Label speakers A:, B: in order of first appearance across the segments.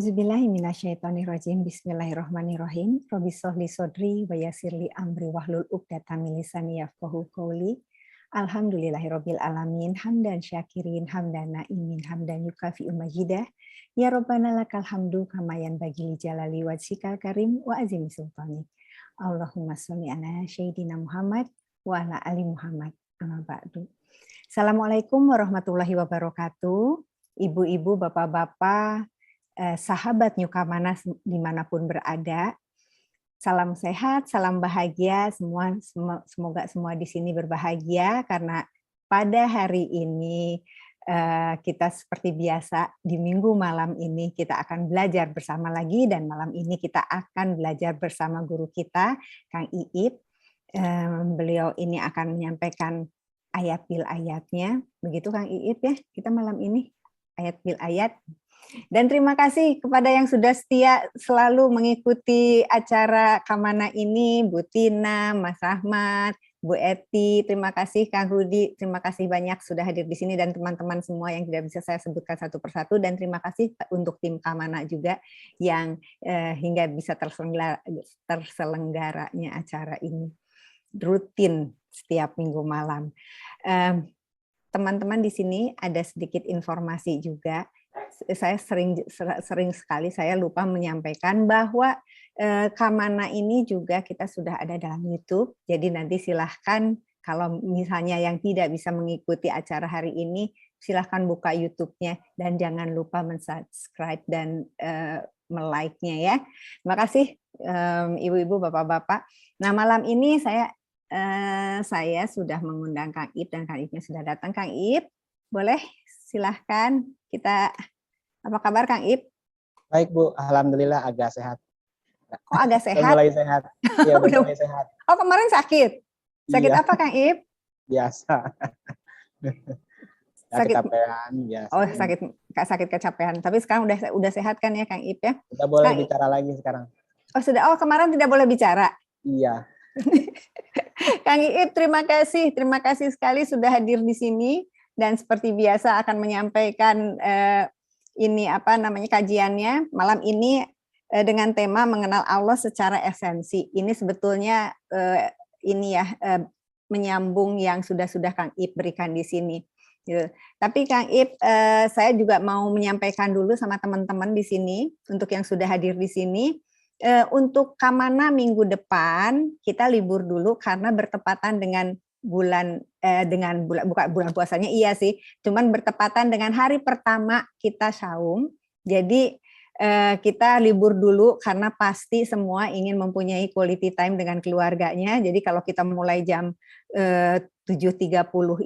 A: A'udzubillahi minasyaitonirrajim. Bismillahirrahmanirrahim. Rabbi shrahli shodri wa yassirli amri wahlul 'uqdatam min lisani yafqahu qawli. Alhamdulillahirabbil alamin. Hamdan syakirin, hamdan naimin, hamdan yukafi'u majidah. Ya Rabbana lakal hamdu kama yanbaghi li jalali wajhikal karim wa azimi sultanik. Allahumma sholli ala sayyidina Muhammad wa ala ali Muhammad. Amma ba'du. Assalamualaikum warahmatullahi wabarakatuh. Ibu-ibu, bapak-bapak, sahabat Nyukamana dimanapun berada, salam sehat, salam bahagia, semoga semua di sini berbahagia karena pada hari ini kita seperti biasa di minggu malam ini kita akan belajar bersama lagi dan malam ini kita akan belajar bersama guru kita Kang Iip. Beliau ini akan menyampaikan ayat bil ayatnya, begitu Kang Iip ya. Kita malam ini ayat bil ayat. Dan terima kasih kepada yang sudah setia selalu mengikuti acara Kamana ini, Bu Tina, Mas Ahmad, Bu Eti, terima kasih Kang Rudi, terima kasih banyak sudah hadir di sini dan teman-teman semua yang tidak bisa saya sebutkan satu persatu, dan terima kasih untuk tim Kamana juga yang hingga bisa terselenggaranya acara ini rutin setiap minggu malam. Teman-teman di sini ada sedikit informasi juga. Saya sering sekali saya lupa menyampaikan bahwa Kamana ini juga kita sudah ada dalam YouTube. Jadi nanti silahkan kalau misalnya yang tidak bisa mengikuti acara hari ini, silahkan buka YouTube-nya dan jangan lupa mensubscribe dan melike-nya ya. Terima kasih ibu-ibu, bapak-bapak. Nah malam ini saya sudah mengundang Kang Iip dan Kang Iipnya sudah datang. Kang Iip, boleh silahkan kita, apa kabar Kang Iip?
B: Baik Bu, alhamdulillah agak sehat.
A: Oh agak sehat?
B: Mulai sehat. Iya mulai sehat.
A: Oh kemarin sakit? Sakit
B: iya.
A: Apa Kang Iip?
B: Biasa.
A: Sakit
B: kecapean biasa.
A: Oh sakit kecapean. Tapi sekarang udah sehat kan ya Kang Iip ya?
B: Udah boleh
A: Kang,
B: bicara lagi sekarang.
A: Oh sudah. Oh kemarin tidak boleh bicara?
B: Iya.
A: Kang Iip, terima kasih sekali sudah hadir di sini dan seperti biasa akan menyampaikan kajiannya malam ini dengan tema mengenal Allah secara esensi. Ini sebetulnya menyambung yang sudah Kang Iip berikan di sini. Tapi Kang Iip, saya juga mau menyampaikan dulu sama teman-teman di sini untuk yang sudah hadir di sini. Untuk Kamana minggu depan kita libur dulu karena bertepatan dengan bulan puasanya iya sih, cuman bertepatan dengan hari pertama kita saum. Jadi kita libur dulu karena pasti semua ingin mempunyai quality time dengan keluarganya. Jadi kalau kita mulai jam 7.30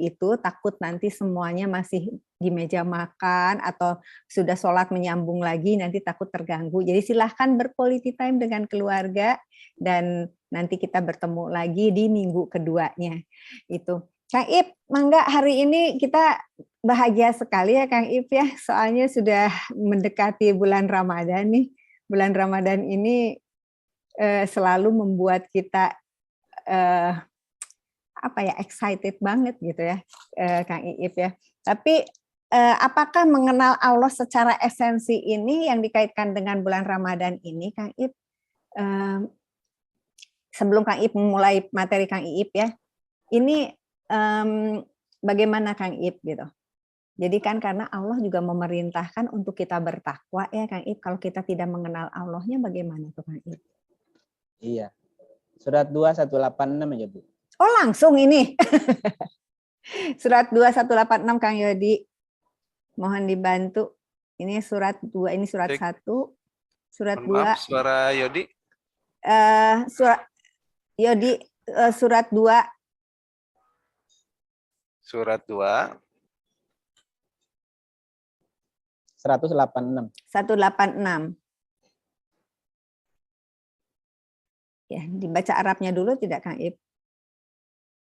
A: itu takut nanti semuanya masih di meja makan atau sudah sholat menyambung lagi, nanti takut terganggu. Jadi silahkan berquality time dengan keluarga dan nanti kita bertemu lagi di minggu keduanya. Itu. Kang Iip, mangga hari ini kita bahagia sekali ya Kang Iip ya, soalnya sudah mendekati bulan Ramadan nih. Bulan Ramadan ini selalu membuat kita excited banget gitu ya Kang Iip ya. Tapi apakah mengenal Allah secara esensi ini yang dikaitkan dengan bulan Ramadan ini Kang Iip? Sebelum Kang Iip memulai materi Kang Iip ya, ini bagaimana Kang Iip gitu? Jadi kan karena Allah juga memerintahkan untuk kita bertakwa ya Kang Iip. Kalau kita tidak mengenal Allahnya bagaimana tuh Kang Iip?
B: Iya. Surat 2 186 aja Bu.
A: Oh langsung ini. Surat 2 186 Kang Yodi. Mohon dibantu. Ini surat 2, ini surat 1. Surat 2.
C: Maaf, suara Yodi.
A: Surat Yodi surat 2.
C: Surat 2.
B: 186.
A: 186. Ya, dibaca Arabnya dulu tidak Kang Iip?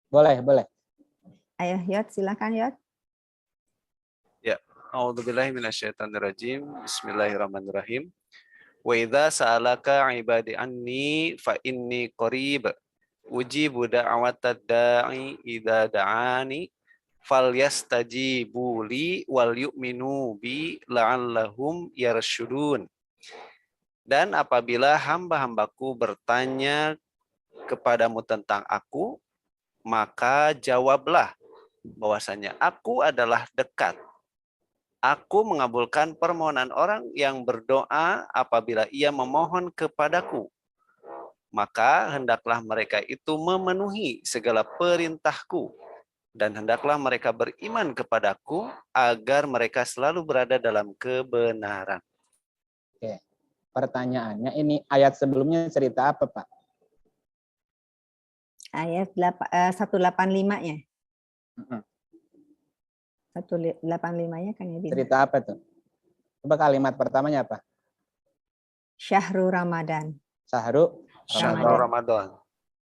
B: Boleh.
A: Ayo Yod, silakan Yod.
C: Ya, a'udzubillahi minasyaitonirrajim. Bismillahirrahmanirrahim. Wa idza sa'alaka 'ibadi anni fa inni qarib ujibu da'watad da'i idza da'ani falyastajibu li wal yu'minu bi la'allahum yarshudun. Dan apabila hamba-hambaku bertanya kepadamu tentang aku, maka jawablah bahwasanya aku adalah dekat. Aku mengabulkan permohonan orang yang berdoa apabila ia memohon kepadaku. Maka hendaklah mereka itu memenuhi segala perintahku. Dan hendaklah mereka beriman kepadaku agar mereka selalu berada dalam kebenaran.
B: Oke. Pertanyaannya, ini ayat sebelumnya cerita apa, Pak?
A: Ayat 185-nya. 185-nya kan ya.
B: Cerita apa tuh? Coba kalimat pertamanya apa?
A: Syahrul Ramadan.
B: Sahru
C: Ramadan.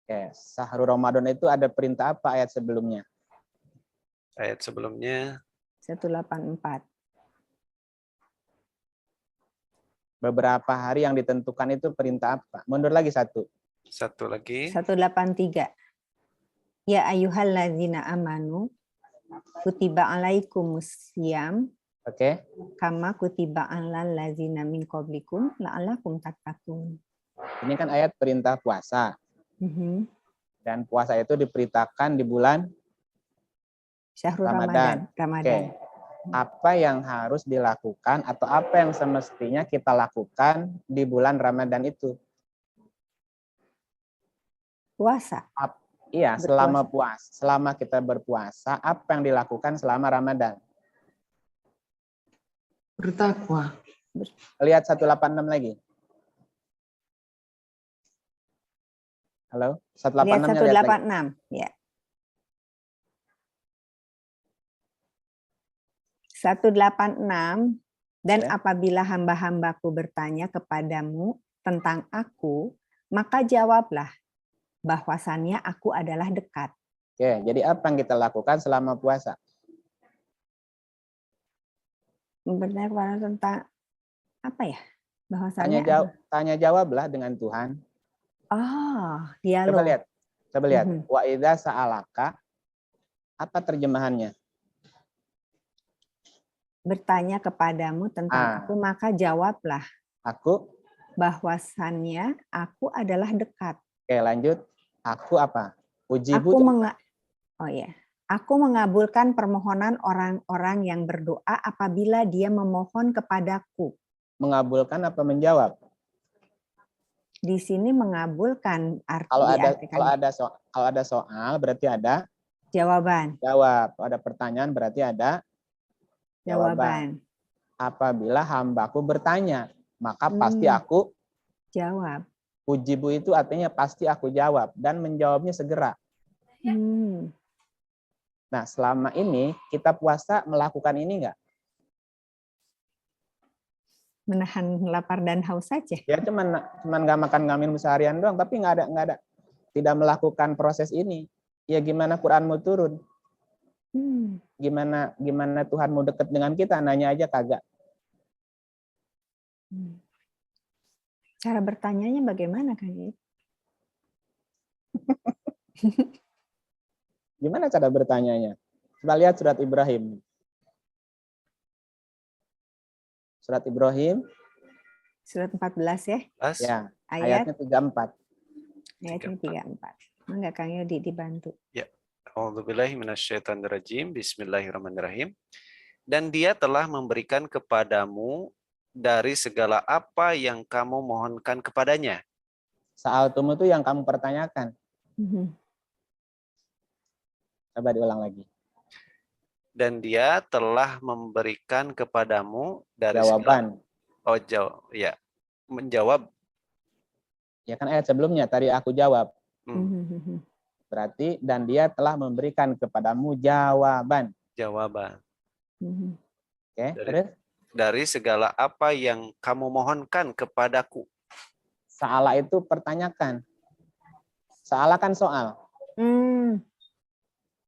B: Oke, Sahru Ramadan itu ada perintah apa ayat sebelumnya?
C: Ayat sebelumnya
A: 184.
B: Beberapa hari yang ditentukan itu perintah apa? Mundur lagi satu.
C: satu lagi.
A: 183. Ya ayyuhallazina amanu kutiba alaikumus syiyam
B: Oke.
A: kama kutiba alal ladzina min qablikum la'allakum tattaqun.
B: Ini kan ayat perintah puasa. Dan puasa itu diperintahkan di bulan
A: Syahrul
B: Ramadan.
A: Ramadan.
B: Oke. Apa yang harus dilakukan atau apa yang semestinya kita lakukan di bulan Ramadan itu?
A: Puasa.
B: Iya, selama kita berpuasa, apa yang dilakukan selama Ramadan?
D: Bertakwa.
B: Lihat 186 lagi. Halo, 186-nya
A: Lihat
B: lihat lagi.
A: 186, ya. 186, dan
B: Ya.
A: apabila hamba-hambaku bertanya kepadamu tentang aku, maka jawablah bahwasannya aku adalah dekat.
B: Oke, jadi apa yang kita lakukan selama puasa?
A: Bertanya tentang apa ya? Bahwasannya
B: Tanya jawablah dengan Tuhan.
A: dialog.
B: Coba lihat. Wa idza sa'alaka, apa terjemahannya?
A: Bertanya kepadamu tentang aku, maka jawablah.
B: Aku?
A: Bahwasannya aku adalah dekat.
B: Oke, lanjut. Aku apa?
A: Aku mengabulkan permohonan orang-orang yang berdoa apabila dia memohon kepadaku.
B: Mengabulkan apa menjawab?
A: Di sini mengabulkan
B: Kalau ada soal berarti ada
A: jawaban.
B: Jawab. Kalau ada pertanyaan berarti ada
A: jawaban.
B: Apabila hambaku bertanya, maka pasti aku
A: jawab.
B: Ujibu itu artinya pasti aku jawab dan menjawabnya segera. Nah, selama ini kita puasa melakukan ini enggak?
A: Menahan lapar dan haus saja.
B: Ya cuman nggak makan nggak minum seharian doang, tapi nggak ada tidak melakukan proses ini. Ya gimana Quranmu turun? Gimana Tuhanmu dekat dengan kita? Nanya aja kagak.
A: Cara bertanyanya bagaimana, Kang?
B: Gimana cara bertanyanya? Coba lihat surat Ibrahim. Surat Ibrahim.
A: Surat 14 ya?
B: Ya, ayatnya 34.
A: Ayatnya 34. Enggak, Kang Yodi dibantu.
C: Ya. A'udzubillahi minasyaitonirrajim. Bismillahirrahmanirrahim. Dan dia telah memberikan kepadamu dari segala apa yang kamu mohonkan kepadanya.
B: Sa'altum itu yang kamu pertanyakan. Coba diulang lagi.
C: Dan dia telah memberikan kepadamu dari
B: jawaban.
C: Menjawab.
B: Ya kan ayat sebelumnya tadi aku jawab. Berarti dan dia telah memberikan kepadamu jawaban. Oke, terus?
C: Dari segala apa yang kamu mohonkan kepadaku.
B: Sa'ala itu pertanyakan. Sa'ala kan soal.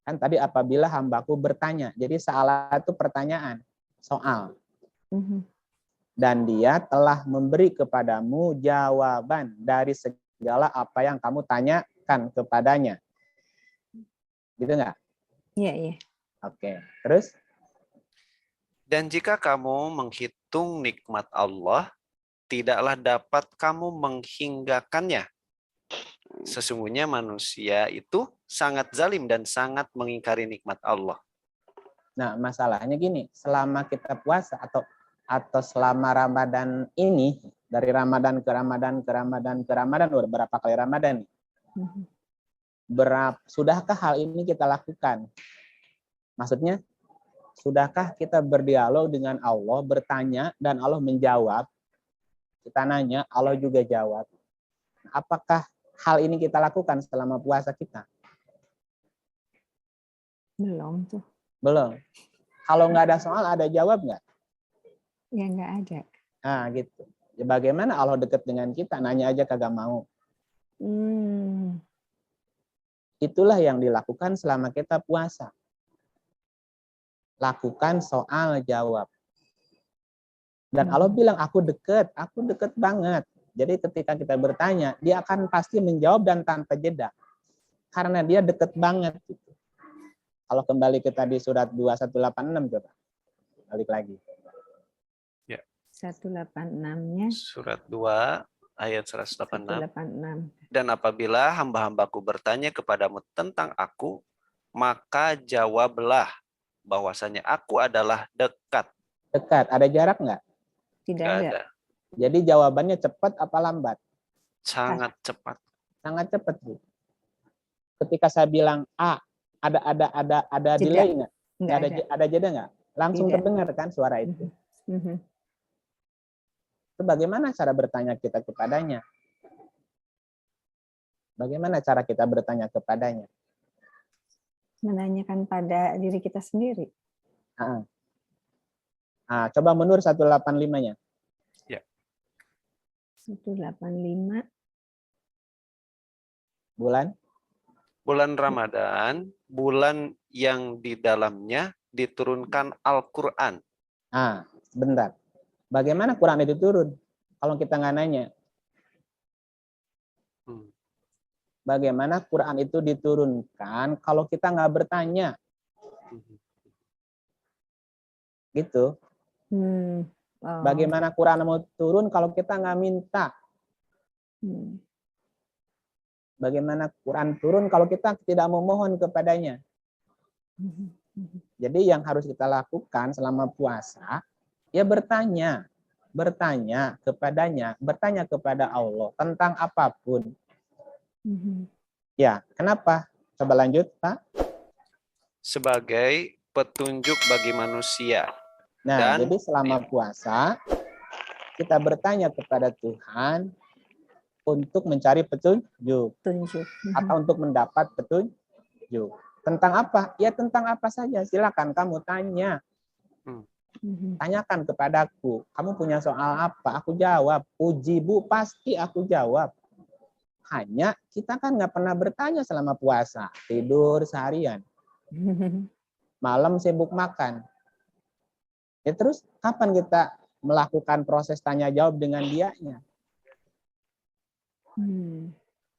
B: Kan tadi apabila hambaku bertanya. Jadi sa'ala itu pertanyaan, soal. Dan dia telah memberi kepadamu jawaban dari segala apa yang kamu tanyakan kepadanya. Gitu nggak?
A: Iya.
B: Oke, terus?
C: Dan jika kamu menghitung nikmat Allah, tidaklah dapat kamu menghinggakannya. Sesungguhnya manusia itu sangat zalim dan sangat mengingkari nikmat Allah.
B: Nah, masalahnya gini, selama kita puasa atau selama Ramadan ini, dari Ramadan ke Ramadan ke Ramadan ke Ramadan, udah berapa kali Ramadan? Sudahkah hal ini kita lakukan? Maksudnya, sudahkah kita berdialog dengan Allah, bertanya, dan Allah menjawab? Kita nanya, Allah juga jawab. Apakah hal ini kita lakukan selama puasa kita?
A: Belum tuh.
B: Belum. Kalau nggak ada soal, ada jawab nggak?
A: Ya nggak ada.
B: Nah, gitu. Ya, bagaimana Allah dekat dengan kita? Nanya aja kagak mau. Itulah yang dilakukan selama kita puasa. Lakukan soal jawab. Dan Allah bilang, aku dekat banget. Jadi ketika kita bertanya, dia akan pasti menjawab dan tanpa jeda. Karena dia dekat banget. Gitu. Kalau kembali ke tadi surat 2186, coba. Balik lagi.
C: Ya.
A: 186-nya.
C: Surat 2 ayat 186.
A: 186.
C: Dan apabila hamba-hambaku bertanya kepadamu tentang aku, maka jawablah bahwasanya aku adalah dekat.
B: Dekat. Ada jarak nggak?
A: Tidak
C: Nggak
A: ada.
C: ada.
B: Jadi jawabannya cepat apa lambat?
C: Sangat cepat.
B: Sangat cepat, Bu. Ketika saya bilang A, ada
A: Jeda.
B: delay nggak?
A: Nggak ada.
B: Ada jeda nggak? Langsung
A: Tidak.
B: terdengar kan suara itu. Itu bagaimana cara bertanya kita kepadanya? Bagaimana cara kita bertanya kepadanya?
A: Menanyakan pada diri kita sendiri.
B: Coba mundur 185-nya.
C: Ya.
A: 185.
B: Bulan?
C: Bulan Ramadan, bulan yang di dalamnya diturunkan Al-Quran.
B: Sebentar. Bagaimana Quran itu turun? Kalau kita nggak nanya. Bagaimana Quran itu diturunkan kalau kita nggak bertanya? Gitu. Bagaimana Quran mau turun kalau kita nggak minta? Bagaimana Quran turun kalau kita tidak memohon kepadanya? Jadi yang harus kita lakukan selama puasa, ya bertanya kepadanya, bertanya kepada Allah tentang apapun. Ya, kenapa? Coba lanjut, Pak.
C: Sebagai petunjuk bagi manusia.
B: Nah, jadi selama puasa, kita bertanya kepada Tuhan untuk mencari petunjuk. Atau untuk mendapat petunjuk. Tentang apa? Ya tentang apa saja. Silakan kamu tanya. Tanyakan kepadaku. Kamu punya soal apa? Aku jawab. Puji Bu, pasti aku jawab. Hanya kita kan nggak pernah bertanya selama puasa. Tidur seharian. Malam sibuk makan. Ya terus kapan kita melakukan proses tanya jawab dengan dianya?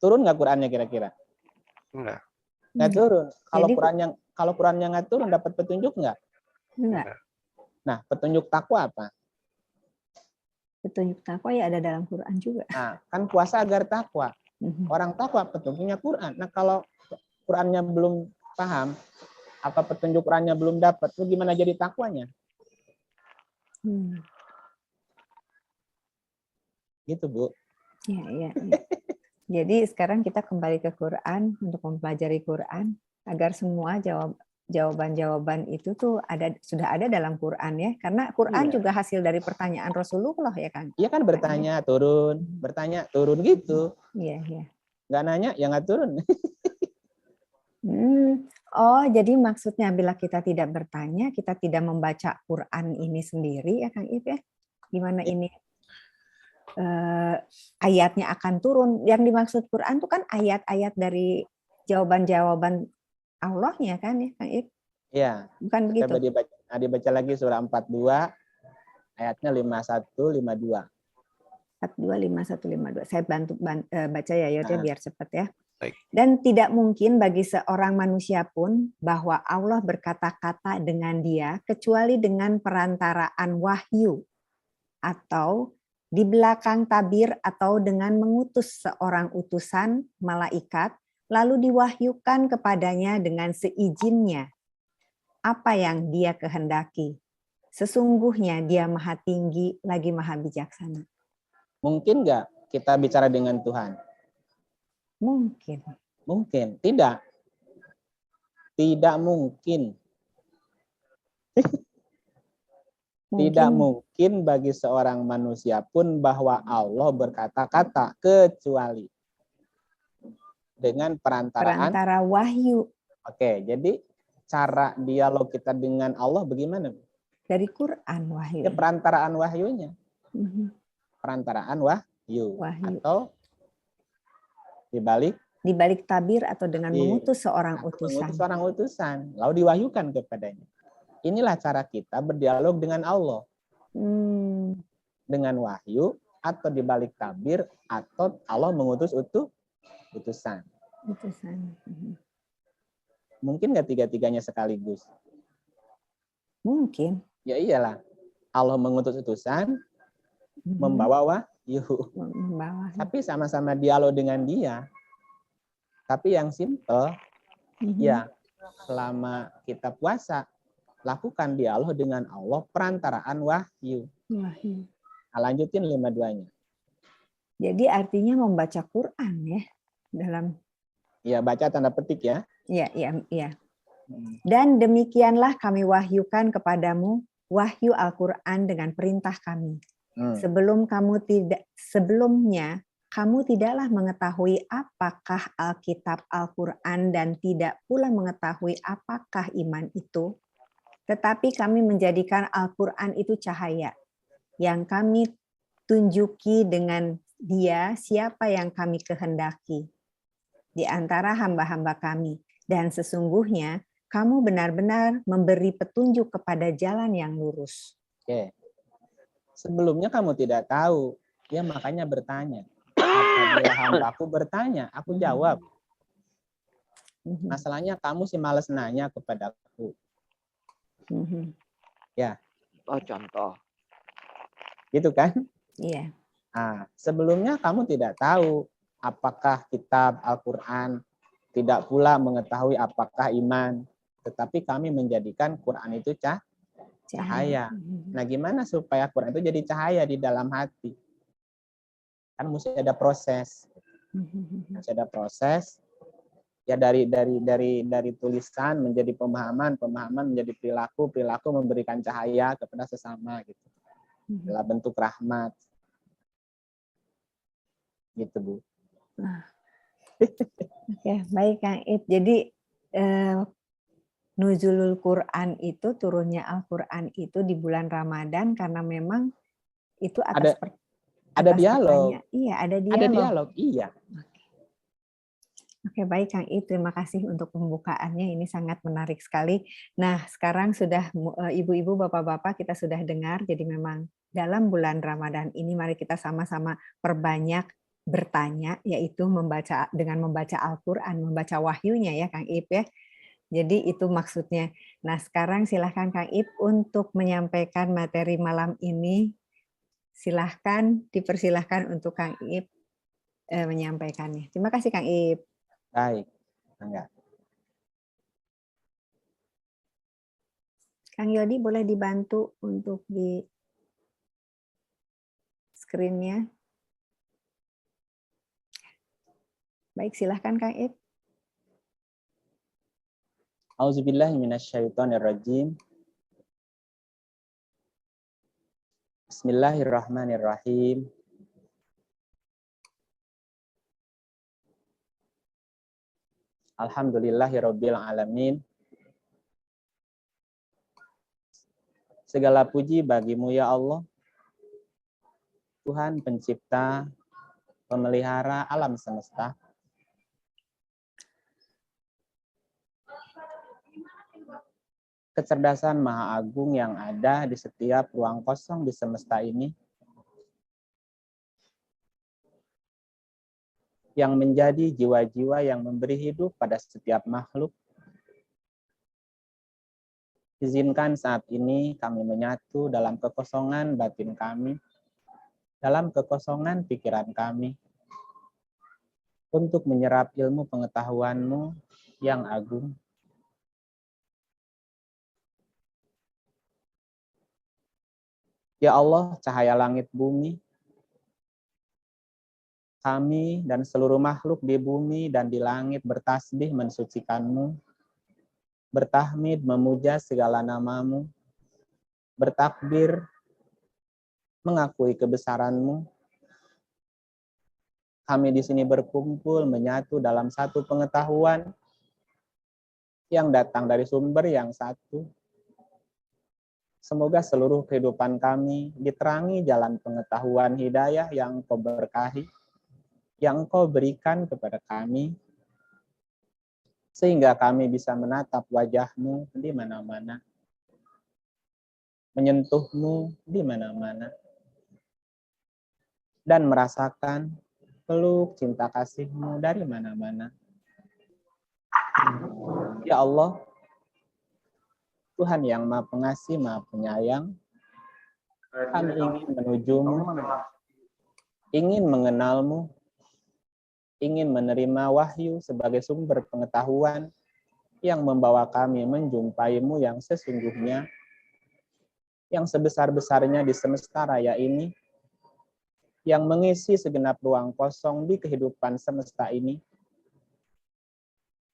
B: Turun nggak Qurannya kira-kira?
C: Enggak.
B: Nggak turun. Kalau Qurannya nggak turun, dapat petunjuk nggak?
A: Enggak.
B: Nah, petunjuk takwa apa?
A: Petunjuk takwa ya ada dalam Quran juga.
B: Nah, kan puasa agar takwa. Orang takwa petunjuknya Quran. Nah, kalau Qurannya belum paham, apa petunjuk Qurannya belum dapat, itu gimana jadi takwanya? Gitu, Bu.
A: Iya. Jadi sekarang kita kembali ke Quran untuk mempelajari Quran agar semua jawaban-jawaban itu tuh sudah ada dalam Quran ya. Karena Quran juga hasil dari pertanyaan Rasulullah ya kan.
B: Iya kan bertanya turun gitu.
A: Iya.
B: Nggak nanya ya nggak turun.
A: Oh, jadi maksudnya bila kita tidak bertanya, kita tidak membaca Quran ini sendiri ya Kang Ip ya. Gimana ini ayatnya akan turun. Yang dimaksud Quran itu kan ayat-ayat dari jawaban-jawaban Allahnya kan ya Kang Ip?
B: Iya.
A: Bukan begitu?
B: Dibaca lagi surah 42 ayatnya 51 52.
A: 42 51 52. Saya bantu baca ya Yod biar cepat ya.
C: Baik.
A: Dan tidak mungkin bagi seorang manusia pun bahwa Allah berkata-kata dengan dia kecuali dengan perantaraan wahyu atau di belakang tabir atau dengan mengutus seorang utusan malaikat, lalu diwahyukan kepadanya dengan seizinnya apa yang dia kehendaki. Sesungguhnya dia maha tinggi lagi maha bijaksana.
B: Mungkin nggak kita bicara dengan Tuhan?
A: Mungkin.
B: Mungkin. Tidak. Tidak mungkin. Tidak mungkin bagi seorang manusia pun bahwa Allah berkata-kata kecuali dengan perantara
A: wahyu.
B: Oke, jadi cara dialog kita dengan Allah bagaimana?
A: Dari Quran wahyu.
B: Ya, perantaraan wahyunya. Perantaraan wahyu. Atau dibalik
A: tabir atau dengan mengutus seorang utusan.
B: Mengutus seorang utusan, lalu diwahyukan kepadanya. Inilah cara kita berdialog dengan Allah. Dengan wahyu, atau dibalik tabir, atau Allah mengutus utusan. Mungkin nggak tiga-tiganya sekaligus?
A: Mungkin.
B: Ya iyalah. Allah mengutus utusan, membawa wahyu. Tapi sama-sama dialog dengan dia. Tapi yang simple, ya selama kita puasa, lakukan dialog dengan Allah perantaraan wahyu. Nah, lanjutin 52-nya.
A: Jadi artinya membaca Quran ya dalam.
B: Ya, baca tanda petik ya.
A: Iya. Dan demikianlah kami wahyukan kepadamu wahyu Al-Quran dengan perintah kami. Sebelumnya kamu tidaklah mengetahui apakah Alkitab Al-Quran dan tidak pula mengetahui apakah iman itu. Tetapi kami menjadikan Al-Quran itu cahaya yang kami tunjuki dengan dia siapa yang kami kehendaki di antara hamba-hamba kami. Dan sesungguhnya kamu benar-benar memberi petunjuk kepada jalan yang lurus.
B: Oke. Sebelumnya kamu tidak tahu, ya makanya bertanya. Apabila hambaku bertanya, aku jawab. Masalahnya kamu sih malas nanya kepadaku. Ya.
D: Oh, contoh.
B: Gitu kan?
A: Iya.
B: Nah, sebelumnya kamu tidak tahu apakah kitab Al-Quran, tidak pula mengetahui apakah iman, tetapi kami menjadikan Quran itu cahaya. Nah, gimana supaya Quran itu jadi cahaya di dalam hati? Kan mesti ada proses. Mesti ada proses. Ya dari tulisan menjadi pemahaman menjadi perilaku memberikan cahaya kepada sesama gitu. Dalam bentuk rahmat. Gitu, Bu.
A: Oke, baik Kang Ib. Jadi nuzulul Quran itu, turunnya Al-Quran itu di bulan Ramadan karena memang itu
B: ada dialog.
A: Iya, ada dialog.
B: Ada dialog, iya.
A: Oke, baik Kang Ib, terima kasih untuk pembukaannya, ini sangat menarik sekali. Nah, sekarang sudah ibu-ibu, bapak-bapak kita sudah dengar, jadi memang dalam bulan Ramadan ini mari kita sama-sama perbanyak bertanya, yaitu dengan membaca Al-Quran, membaca wahyunya ya Kang Ib ya. Jadi itu maksudnya. Nah, sekarang silahkan Kang Ib untuk menyampaikan materi malam ini. Silahkan, dipersilahkan untuk Kang Ib menyampaikannya. Terima kasih Kang Ib.
B: Baik, enggak.
A: Kang Yodi boleh dibantu untuk di screen-nya. Baik, silahkan Kang Ib.
B: Auzubillahi minasyaitonirrajim. Bismillahirrahmanirrahim. Alhamdulillahirabbil alamin. Segala puji bagimu ya Allah, Tuhan pencipta, pemelihara alam semesta. Kecerdasan Maha Agung yang ada di setiap ruang kosong di semesta ini, yang menjadi jiwa-jiwa yang memberi hidup pada setiap makhluk. Izinkan saat ini kami menyatu dalam kekosongan batin kami, dalam kekosongan pikiran kami untuk menyerap ilmu pengetahuan-Mu yang agung. Ya Allah, cahaya langit bumi, kami dan seluruh makhluk di bumi dan di langit bertasbih mensucikan-Mu, bertahmid memuja segala nama-Mu, bertakbir mengakui kebesaran-Mu. Kami di sini berkumpul menyatu dalam satu pengetahuan yang datang dari sumber yang satu. Semoga seluruh kehidupan kami diterangi jalan pengetahuan hidayah yang Kau berkahi, yang Kau berikan kepada kami, sehingga kami bisa menatap wajah-Mu di mana-mana, menyentuh-Mu di mana-mana, dan merasakan peluk cinta kasih-Mu dari mana-mana. Ya Allah, Tuhan yang Maha Pengasih, Maha Penyayang, kami ingin menuju-Mu, ingin mengenal-Mu, ingin menerima wahyu sebagai sumber pengetahuan yang membawa kami menjumpai-Mu yang sesungguhnya, yang sebesar-besarnya di semesta raya ini, yang mengisi segenap ruang kosong di kehidupan semesta ini.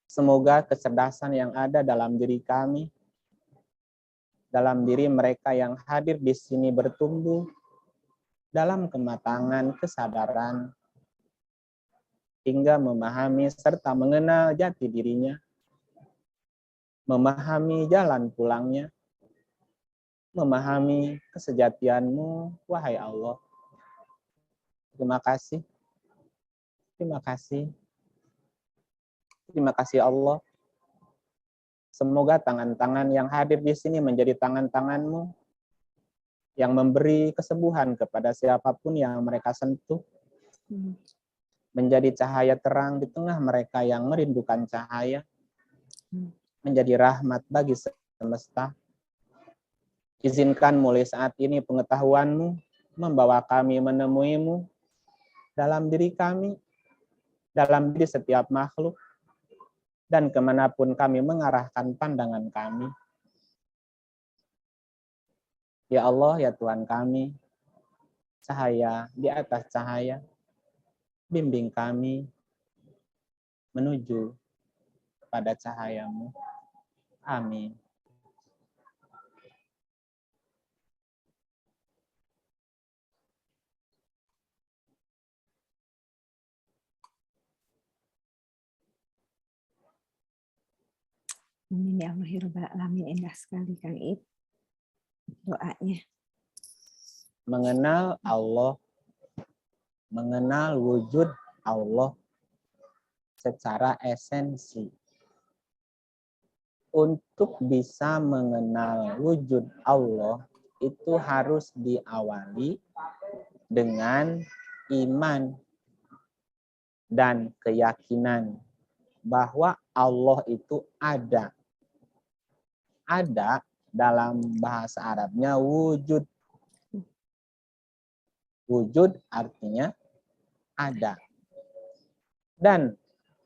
B: Semoga kecerdasan yang ada dalam diri kami, dalam diri mereka yang hadir di sini bertumbuh dalam kematangan kesadaran, hingga memahami serta mengenal jati dirinya, memahami jalan pulangnya, memahami kesejatian-Mu, wahai Allah. Terima kasih. Terima kasih. Terima kasih Allah. Semoga tangan-tangan yang hadir di sini menjadi tangan-tangan-Mu yang memberi kesembuhan kepada siapapun yang mereka sentuh, menjadi cahaya terang di tengah mereka yang merindukan cahaya, menjadi rahmat bagi semesta. Izinkan mulai saat ini pengetahuan-Mu membawa kami menemui-Mu dalam diri kami, dalam diri setiap makhluk, dan kemanapun kami mengarahkan pandangan kami. Ya Allah, ya Tuhan kami, cahaya di atas cahaya, bimbing kami menuju kepada cahaya-Mu. Amin.
A: Amin ya Allah, ya Rabbal Alamin. Indah sekali Kang Ib doanya.
B: Mengenal Allah, mengenal wujud Allah secara esensi. Untuk bisa mengenal wujud Allah, itu harus diawali dengan iman dan keyakinan bahwa Allah itu ada. Ada dalam bahasa Arabnya wujud. Wujud artinya ada. Dan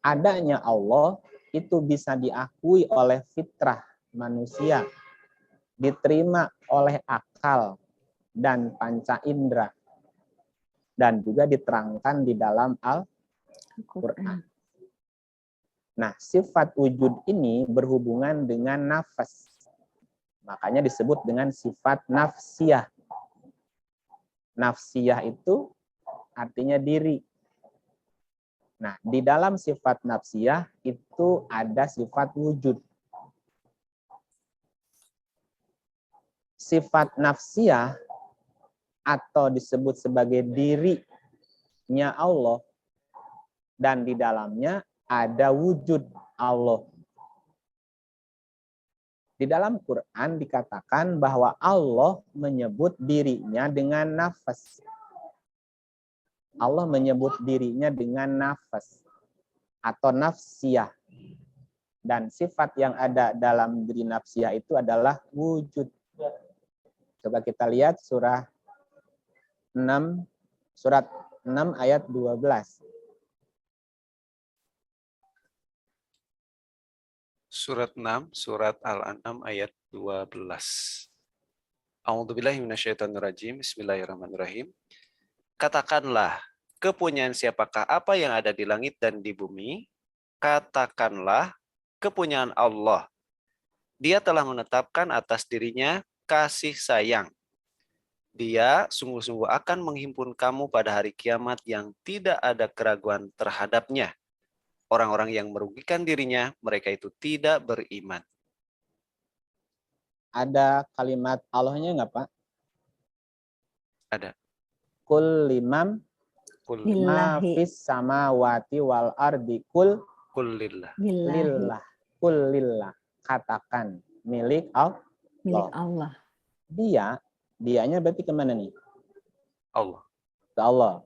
B: adanya Allah itu bisa diakui oleh fitrah manusia, diterima oleh akal dan panca indera, dan juga diterangkan di dalam Al-Quran. Nah, sifat wujud ini berhubungan dengan nafas. Makanya disebut dengan sifat nafsiyah. Nafsiyah itu artinya diri. Nah, di dalam sifat nafsiyah itu ada sifat wujud. Sifat nafsiyah atau disebut sebagai dirinya Allah, dan di dalamnya ada wujud Allah. Di dalam Quran dikatakan bahwa Allah menyebut dirinya dengan nafas. Allah menyebut dirinya dengan nafas atau nafsiyah. Dan sifat yang ada dalam diri nafsiyah itu adalah wujud. Coba kita lihat surah 6 Surat 6 ayat 12.
C: Surat 6, surat Al-An'am ayat 12. A'udzubillahi minasyaitonirrajim. Bismillahirrahmanirrahim. Katakanlah, kepunyaan siapakah apa yang ada di langit dan di bumi? Katakanlah, kepunyaan Allah. Dia telah menetapkan atas dirinya kasih sayang. Dia sungguh-sungguh akan menghimpun kamu pada hari kiamat yang tidak ada keraguan terhadapnya. Orang-orang yang merugikan dirinya, mereka itu tidak beriman.
B: Ada kalimat Allahnya nggak, Pak?
C: Ada.
B: Kul limam ma
A: Lillahi.
B: fis samawati wal ardi kul
C: Kulillah.
B: lillah. Kul lillah. Katakan milik
A: Milik
B: Allah.
A: Allah.
B: Dianya berarti kemana nih?
C: Allah.
B: Ke Allah.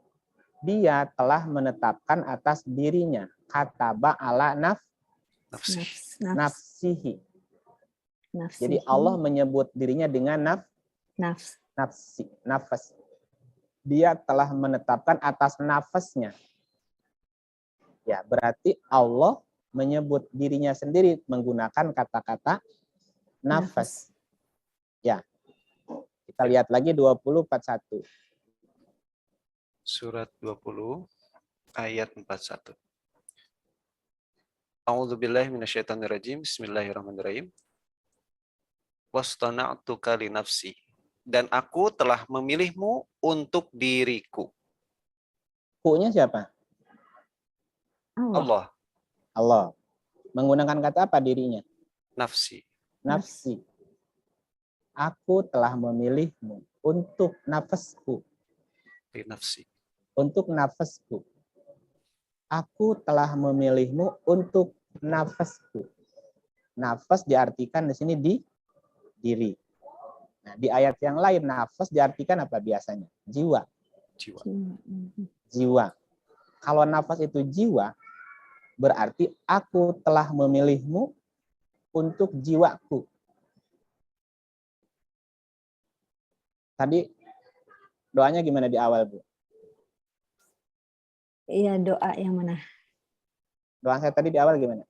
B: Dia telah menetapkan atas dirinya. Kataba ala
C: Nafsi.
B: nafsihi.
A: Nafsihi.
B: Jadi Allah menyebut dirinya dengan nafas. Dia telah menetapkan atas nafasnya. Ya, berarti Allah menyebut dirinya sendiri menggunakan kata-kata nafas. Ya. Kita lihat lagi 20:41.
C: Surat 20 ayat 41. A'udzubillahi minasyaitonirrajim. Bismillahirrahmanirrahim. Wastana'tuka li nafsi. Dan aku telah memilihmu untuk diriku.
B: Ku-nya siapa?
C: Allah.
B: Allah. Menggunakan kata apa dirinya?
C: Nafsi.
B: Nafsi. Aku telah memilihmu untuk nafasku.
C: Li nafsi.
B: Untuk nafasku. Aku telah memilihmu untuk nafasku. Nafas diartikan di sini di diri. Nah, di ayat yang lain nafas diartikan apa biasanya? Jiwa. Jiwa. Kalau nafas itu jiwa, berarti aku telah memilihmu untuk jiwaku. Tadi doanya gimana di awal, Bu?
A: Iya, doa yang mana?
B: Doa saya tadi di awal gimana?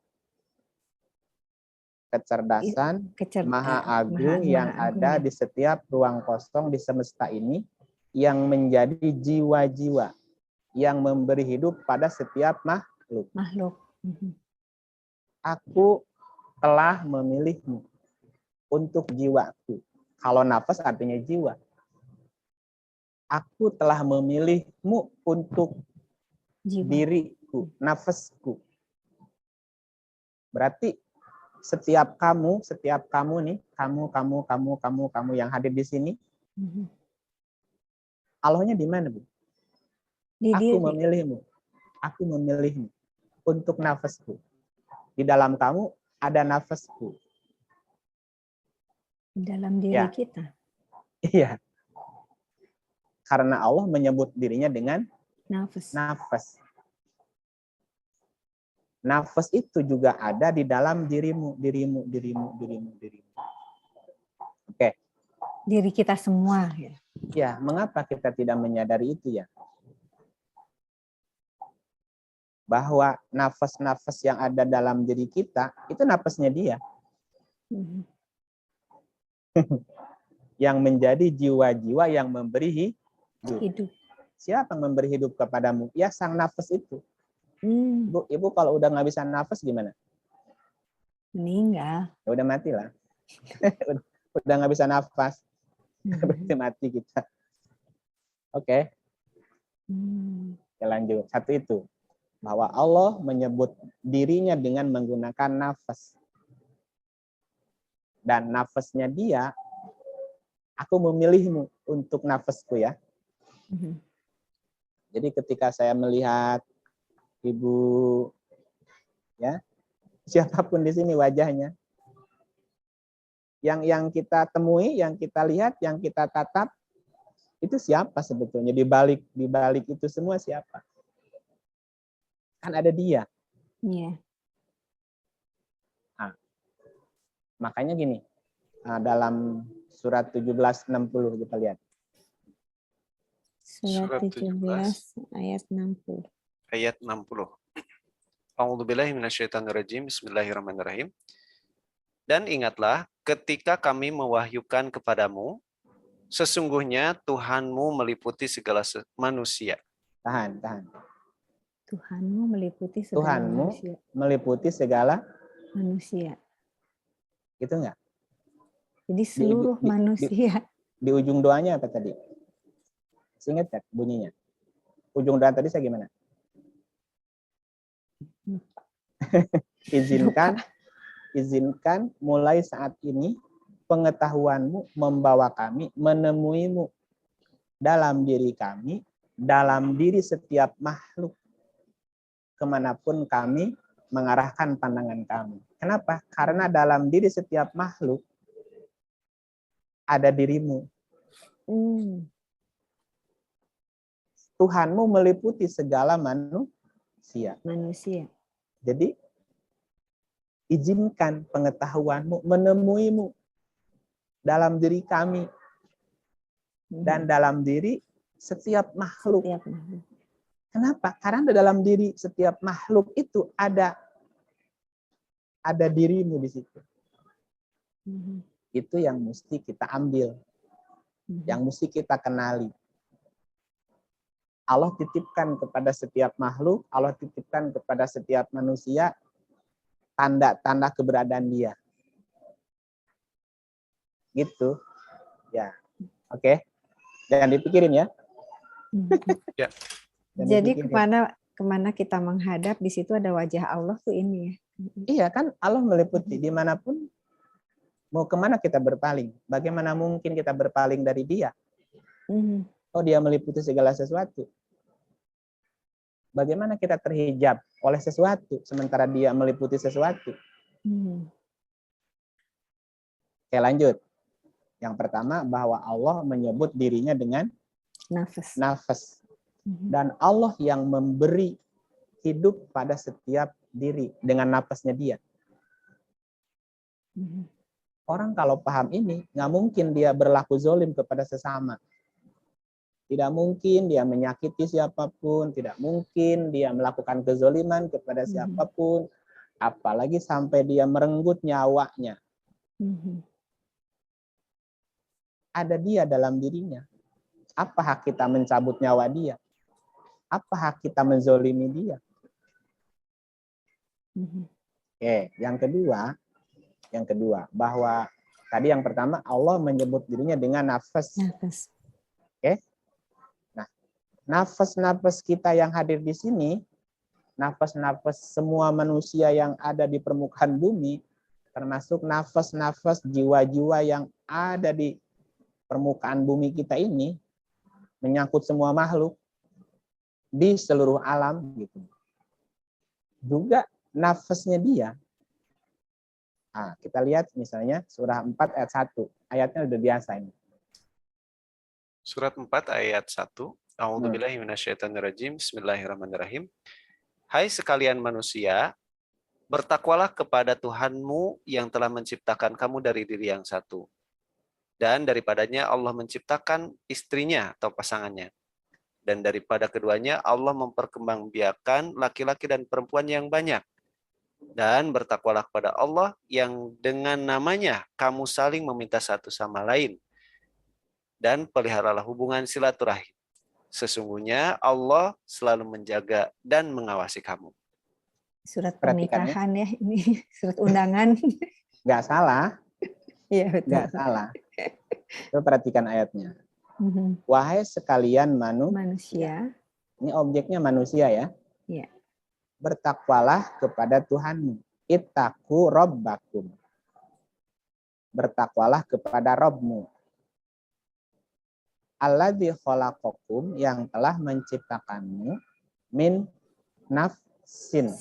B: Kecerdasan Maha Agung yang ada di setiap ruang kosong di semesta ini yang menjadi jiwa-jiwa yang memberi hidup pada setiap makhluk. Aku telah memilihmu untuk jiwaku. Kalau nafas artinya jiwa. Aku telah memilihmu untuk diriku, nafasku. Berarti setiap kamu nih, kamu yang hadir di sini, Allahnya di mana, Bu? Aku memilihmu untuk nafasku. Di dalam kamu ada nafasku.
A: Di dalam diri kita.
B: Iya. Karena Allah menyebut dirinya dengan nafas. Nafas itu juga ada di dalam dirimu. Oke.
A: Diri kita semua.
B: Ya, mengapa kita tidak menyadari itu ya? Bahwa nafas-nafas yang ada dalam diri kita, itu nafasnya dia. Yang menjadi jiwa-jiwa yang memberi hidup. Siapa yang memberi hidup kepadamu? Ya, sang nafas itu. Bu, Ibu kalau udah nggak bisa nafas gimana?
A: Meninggal.
B: Ya udah mati lah. Udah nggak bisa nafas. Berarti mati kita. Oke. Kita lanjut. Satu itu. Bahwa Allah menyebut dirinya dengan menggunakan nafas. Dan nafasnya dia, aku memilihmu untuk nafasku ya. Jadi ketika saya melihat Ibu, ya, siapapun di sini wajahnya, yang kita temui, yang kita lihat, yang kita tatap, itu siapa sebetulnya di balik itu semua siapa? Kan ada dia.
A: Iya.
B: Nah, makanya gini, dalam surat 1760 kita lihat.
A: Surat 17 ayat 60.
C: Ayat 60. A'udzubillahi minasyaitonirrajim. Bismillahirrahmanirrahim. Dan ingatlah ketika kami mewahyukan kepadamu, sesungguhnya Tuhanmu meliputi segala manusia.
B: Tahan.
A: Tuhanmu meliputi segala
B: Tuhanmu
A: manusia.
B: meliputi segala
A: Manusia.
B: Itu enggak?
A: Jadi seluruh manusia.
B: Di ujung doanya apa tadi? Ingat ya bunyinya? Ujung doa tadi saya gimana? Izinkan mulai saat ini pengetahuanmu membawa kami menemuimu dalam diri kami, dalam diri setiap makhluk, kemanapun kami mengarahkan pandangan kami. Kenapa? Karena dalam diri setiap makhluk ada dirimu. Tuhanmu meliputi segala manusia. Jadi, izinkan pengetahuanmu menemuimu dalam diri kami dan dalam diri setiap makhluk. Kenapa? Karena dalam diri setiap makhluk itu ada dirimu di situ. Itu yang mesti kita ambil, yang mesti kita kenali. Allah titipkan kepada setiap makhluk, Allah titipkan kepada setiap manusia tanda-tanda keberadaan dia. Gitu. Ya. Oke. Jangan dipikirin ya.
C: Ya.
A: Jadi kemana kita menghadap, di situ ada wajah Allah tuh ini ya.
B: Iya kan, Allah meliputi dimanapun. Mau kemana kita berpaling? Bagaimana mungkin kita berpaling dari dia? Oh, dia meliputi segala sesuatu. Bagaimana kita terhijab oleh sesuatu sementara dia meliputi sesuatu? Oke, lanjut. Yang pertama, bahwa Allah menyebut dirinya dengan nafas. Dan Allah yang memberi hidup pada setiap diri dengan nafasnya dia. Orang kalau paham ini, nggak mungkin dia berlaku zolim kepada sesama. Tidak mungkin dia menyakiti siapapun, tidak mungkin dia melakukan kezoliman kepada siapapun, apalagi sampai dia merenggut nyawanya. Ada dia dalam dirinya. Apa hak kita mencabut nyawa dia? Apa hak kita menzolimi dia? Oke, yang kedua, bahwa tadi yang pertama Allah menyebut dirinya dengan nafas. Oke. Nah, nafas-nafas kita yang hadir di sini, nafas-nafas semua manusia yang ada di permukaan bumi, termasuk nafas-nafas jiwa-jiwa yang ada di permukaan bumi kita ini, menyangkut semua makhluk di seluruh alam gitu. Juga nafasnya dia. Nah, kita lihat misalnya surah 4 ayat 1. Ayatnya udah biasa ini.
C: Surat 4 ayat 1. A'udzubillahi minasyaitonirrajim. Bismillahirrahmanirrahim. Hai sekalian manusia, bertakwalah kepada Tuhanmu yang telah menciptakan kamu dari diri yang satu. Dan daripadanya Allah menciptakan istrinya atau pasangannya. Dan daripada keduanya Allah memperkembangbiakan laki-laki dan perempuan yang banyak. Dan bertakwalah kepada Allah yang dengan namanya kamu saling meminta satu sama lain. Dan peliharalah hubungan silaturahim. Sesungguhnya Allah selalu menjaga dan mengawasi kamu.
A: Surat pernikahan ya ini, surat undangan.
B: Nggak salah.
A: Iya, betul.
B: Nggak salah. Coba perhatikan ayatnya. Wahai sekalian manusia. Ini objeknya manusia ya.
A: Iya.
B: Bertakwalah kepada Tuhanmu. Ittaqu rabbakum. Bertakwalah kepada Rabbmu. Alladzi khalaqakum, yang telah menciptakanmu min nafsin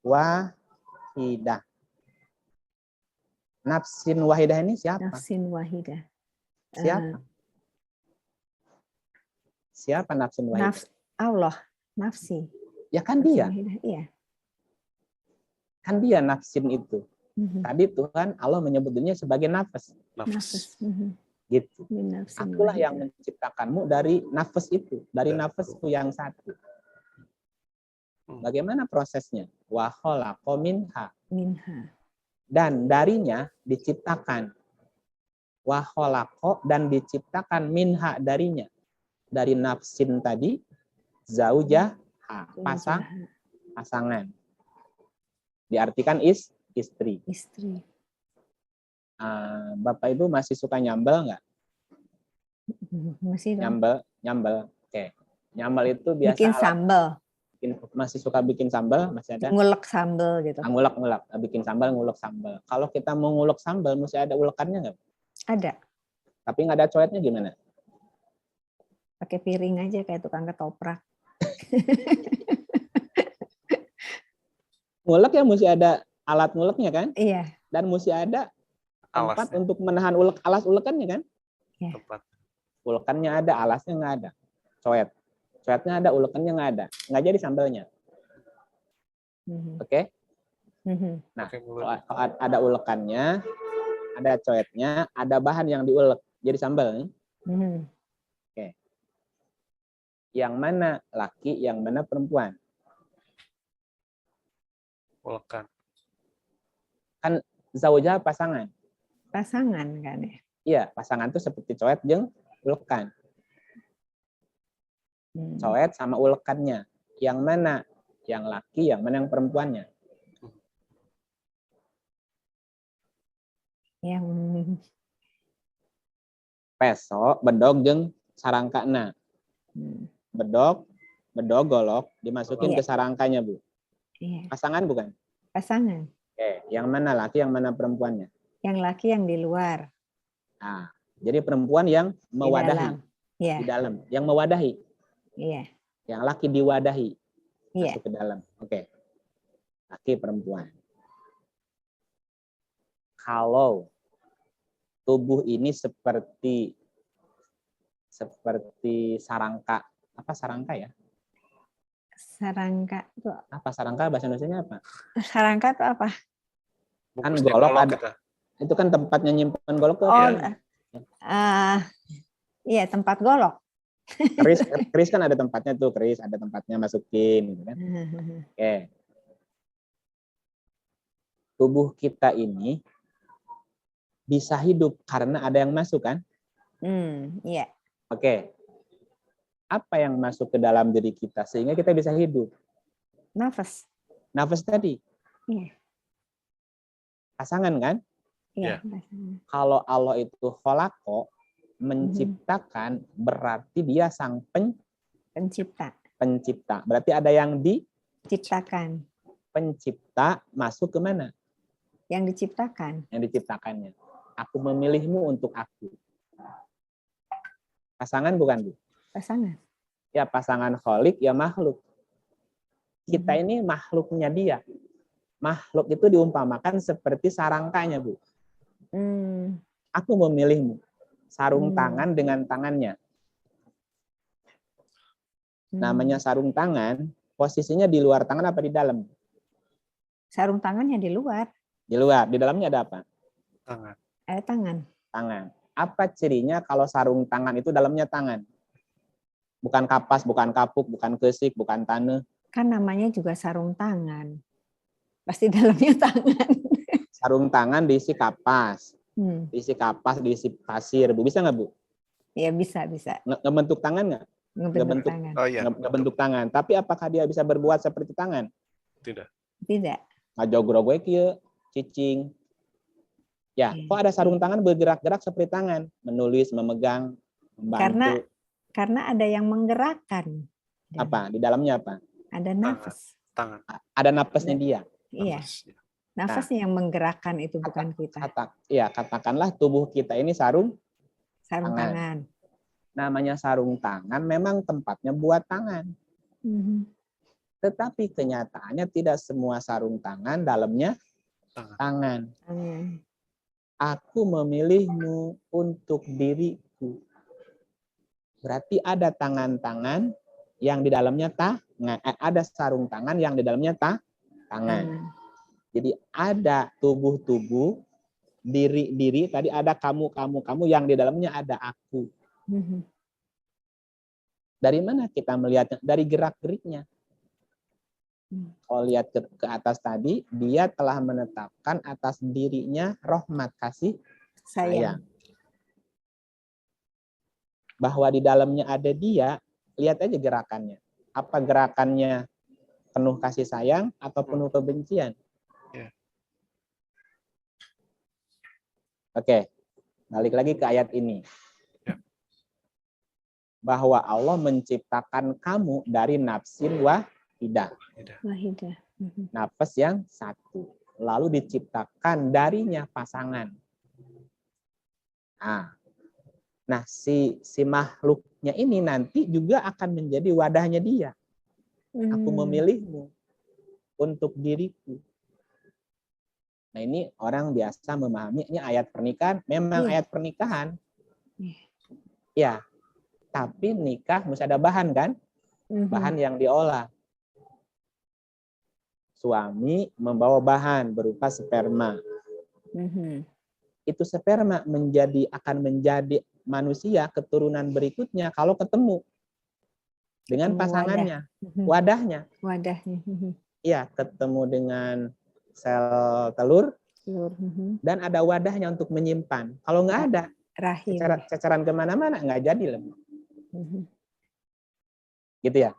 B: wahidah. Nafsin wahidah ini siapa?
A: Nafsin wahidah.
B: Siapa? Siapa nafsin wahidah?
A: Allah, nafsi.
B: Ya kan dia.
A: Iya.
B: Kan dia nafsin itu. Tadi Tuhan Allah menyebutnya sebagai nafas.
A: Nafas.
B: Gitu.
A: Binafsin
B: Akulah yang
A: wahidah.
B: menciptakanmu dari nafas itu, dari nafasku yang satu. Bagaimana prosesnya? Wa khalaqa minha.
A: Minha.
B: Dan darinya diciptakan. Wa khalaqa, dan diciptakan minha, darinya. Dari nafsin tadi, zaujah, pasangan. Diartikan istri.
A: Istri.
B: Bapak Ibu masih suka nyambel nggak?
A: Masih dong.
B: Nyambel. Oke. Nyambel itu biasa
A: Bikin sambal.
B: Masih suka bikin sambal, masih ada?
A: Ngulek sambal gitu.
B: Ngulek. Bikin sambal, ngulek sambal. Kalau kita mau ngulek sambal, mesti ada ulekannya nggak?
A: Ada.
B: Tapi nggak ada coetnya gimana?
A: Pakai piring aja kayak tukang ketoprak.
B: Ngulek ya mesti ada alat nguleknya kan?
A: Iya.
B: Dan mesti ada tempat
C: Alasnya.
B: untuk menahan alas ulekannya kan?
A: Iya.
C: Tempat.
B: Ulekannya ada, alasnya nggak ada. Coetnya ada, ulekannya nggak ada. Nggak jadi sambalnya. Oke? Nah, kalau ada ulekannya, ada coetnya, ada bahan yang diulek. Jadi sambal. Oke. Yang mana laki, yang mana perempuan?
C: Ulekan.
B: Kan zaujah pasangan.
A: Pasangan kan ya?
B: Iya, pasangan itu seperti coet jeung ulekan. Coet sama ulekannya. Yang mana? Yang laki, yang mana yang perempuannya?
A: Yang
B: Peso, bedog jeung sarangkana. Bedog golok dimasukin ke sarangkanya, Bu.
A: Iya.
B: Pasangan bukan?
A: Pasangan.
B: Oke, yang mana laki, yang mana perempuannya?
A: Yang laki yang di luar.
B: Nah, jadi perempuan yang mewadahi.
A: Di
B: dalam. Yang mewadahi.
A: Iya.
B: Yang laki diwadahi.
A: Iya.
B: Masuk ke dalam. Oke. Laki, perempuan. Kalau tubuh ini seperti sarangka. Apa sarangka ya?
A: Sarangka itu
B: Apa sarangka, bahasa Indonesianya apa?
A: Sarangka itu apa?
B: Kan
C: Bungkusnya
B: golok ada.
C: kita.
B: Itu kan tempatnya nyimpan golok tuh.
A: Iya, tempat golok.
B: Keris kan ada tempatnya tuh, keris ada tempatnya masukin gitu kan. Oke. Tubuh kita ini bisa hidup karena ada yang masuk kan?
A: Iya.
B: Oke. Apa yang masuk ke dalam diri kita sehingga kita bisa hidup?
A: Nafas.
B: Nafas tadi.
A: Iya.
B: Pasangan kan?
A: Iya.
B: Kalau Allah itu kholaqo, menciptakan, berarti dia sang
A: pencipta.
B: Berarti ada yang
A: diciptakan.
B: Pencipta masuk ke mana?
A: Yang diciptakan.
B: Yang diciptakannya. Aku memilihmu untuk aku. Pasangan bukan, Bu?
A: Pasangan.
B: Ya pasangan kholik, ya makhluk. Kita ini makhluknya dia. Makhluk itu diumpamakan seperti sarangkanya, Bu. Aku memilihmu. Sarung tangan dengan tangannya. Namanya sarung tangan, posisinya di luar tangan apa di dalam?
A: Sarung tangannya di luar.
B: Di luar. Di dalamnya ada apa?
C: Tangan.
A: Ada tangan.
B: Tangan. Apa cirinya kalau sarung tangan itu dalamnya tangan? Bukan kapas, bukan kapuk, bukan kesik, bukan tanah.
A: Kan namanya juga sarung tangan. Pasti dalamnya tangan.
B: Sarung tangan diisi kapas. Diisi kapas, diisi pasir. Bu, bisa nggak, Bu?
A: Iya, bisa.
B: Ngebentuk tangan nggak?
A: Ngebentuk tangan.
C: Oh iya.
B: Ngebentuk tangan. Tapi apakah dia bisa berbuat seperti tangan?
C: Tidak.
B: Ngajogrogwe kieu, cicing. Ya, kok ada sarung tangan bergerak-gerak seperti tangan? Menulis, memegang, membantu.
A: Karena ada yang menggerakkan.
B: Apa? Di dalamnya apa?
A: Ada nafas.
C: Tangan.
B: Ada napasnya dia.
A: Iya. Nafasnya yang menggerakkan itu bukan kita.
B: Katakanlah tubuh kita ini sarung
A: tangan.
B: Namanya sarung tangan memang tempatnya buat tangan. Tetapi kenyataannya tidak semua sarung tangan dalamnya tangan. Aku memilihmu untuk diriku. Berarti ada tangan-tangan yang di dalamnya ada sarung tangan yang di dalamnya tangan. Jadi ada tubuh-tubuh diri tadi ada kamu yang di dalamnya ada aku. Dari mana kita melihatnya? Dari gerak-geriknya. Kalau lihat ke atas tadi, dia telah menetapkan atas dirinya rahmat, kasih sayang. Bahwa di dalamnya ada dia, lihat aja gerakannya. Apa gerakannya penuh kasih sayang atau penuh kebencian? Oke, balik lagi ke ayat ini. Bahwa Allah menciptakan kamu dari nafsin wahidah. Nafas yang satu. Lalu diciptakan darinya pasangan. Nah, si makhluknya ini nanti juga akan menjadi wadahnya dia. Aku memilihmu untuk diriku. Nah, ini orang biasa memahami ini ayat pernikahan. Memang ayat pernikahan. Ya, tapi nikah mesti ada bahan kan? Bahan yang diolah. Suami membawa bahan berupa sperma. Itu sperma akan menjadi manusia keturunan berikutnya kalau ketemu dengan pasangannya, wadahnya. Iya, ketemu dengan sel telur dan ada wadahnya untuk menyimpan. Kalau nggak ada, ceceran kemana-mana nggak jadi lebih. Gitu ya.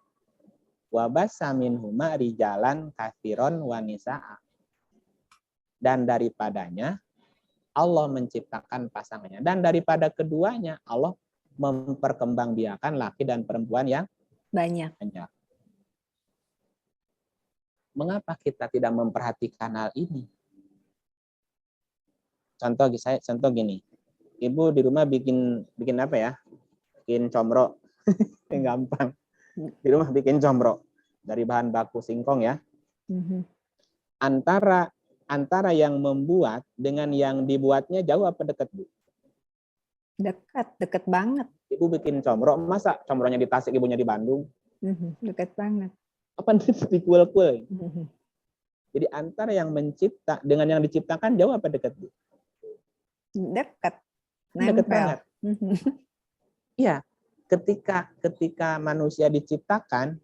B: Wabasa minhuma rijalan katsiron wa nisaa. Dan daripadanya Allah menciptakan pasangannya. Dan daripada keduanya Allah memperkembangbiakan laki dan perempuan yang banyak. Mengapa kita tidak memperhatikan hal ini? Contoh gini. Ibu di rumah bikin apa ya? Bikin comro. Yang gampang. Di rumah bikin comro dari bahan baku singkong ya. Antara yang membuat dengan yang dibuatnya jauh apa dekat, Bu?
A: Dekat banget.
B: Ibu bikin comro, masa comronya di Tasik, ibunya di Bandung?
A: Dekat banget.
B: Apa dikuel-kuel? Jadi antara yang mencipta dengan yang diciptakan jauh apa dekat, Bu?
A: Dekat.
B: Dekat banget. Iya. Ketika manusia diciptakan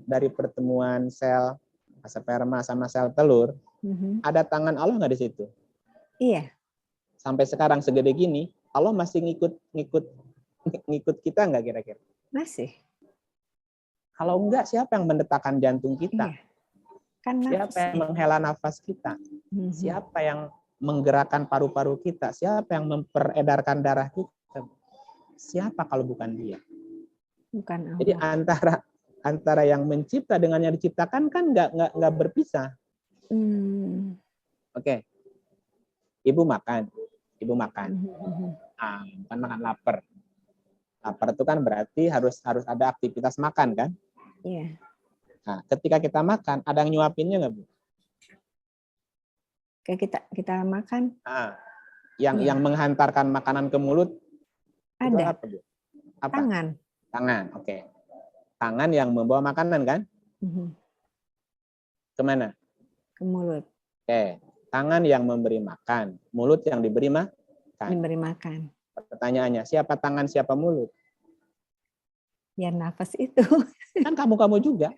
B: dari pertemuan sel sperma sama sel telur, ada tangan Allah nggak di situ?
A: Iya.
B: Sampai sekarang segede gini, Allah masih ngikut kita nggak kira-kira?
A: Masih.
B: Kalau enggak, siapa yang mendetakkan jantung kita?
A: Iya. Kan
B: siapa yang menghela nafas kita? Siapa yang menggerakkan paru-paru kita? Siapa yang memperedarkan darah kita? Siapa kalau bukan dia?
A: Bukan Allah.
B: Jadi antara yang mencipta dengan yang diciptakan kan nggak berpisah. Oke. Ibu makan. Bukan makan lapar. Lapar itu kan berarti harus ada aktivitas makan kan?
A: Iya.
B: Nah, ketika kita makan, ada yang nyuapinnya nggak, Bu?
A: Kayak kita makan.
B: Yang menghantarkan makanan ke mulut. Itu
A: ada.
B: apa, Bu? Apa?
A: Tangan.
B: Oke. Tangan yang membawa makanan kan? Kemana?
A: Ke mulut.
B: Oke. Tangan yang memberi makan, mulut yang diberi makan.
A: Diberi makan.
B: Pertanyaannya, siapa tangan, siapa mulut?
A: Ya nafas itu.
B: Kan kamu juga.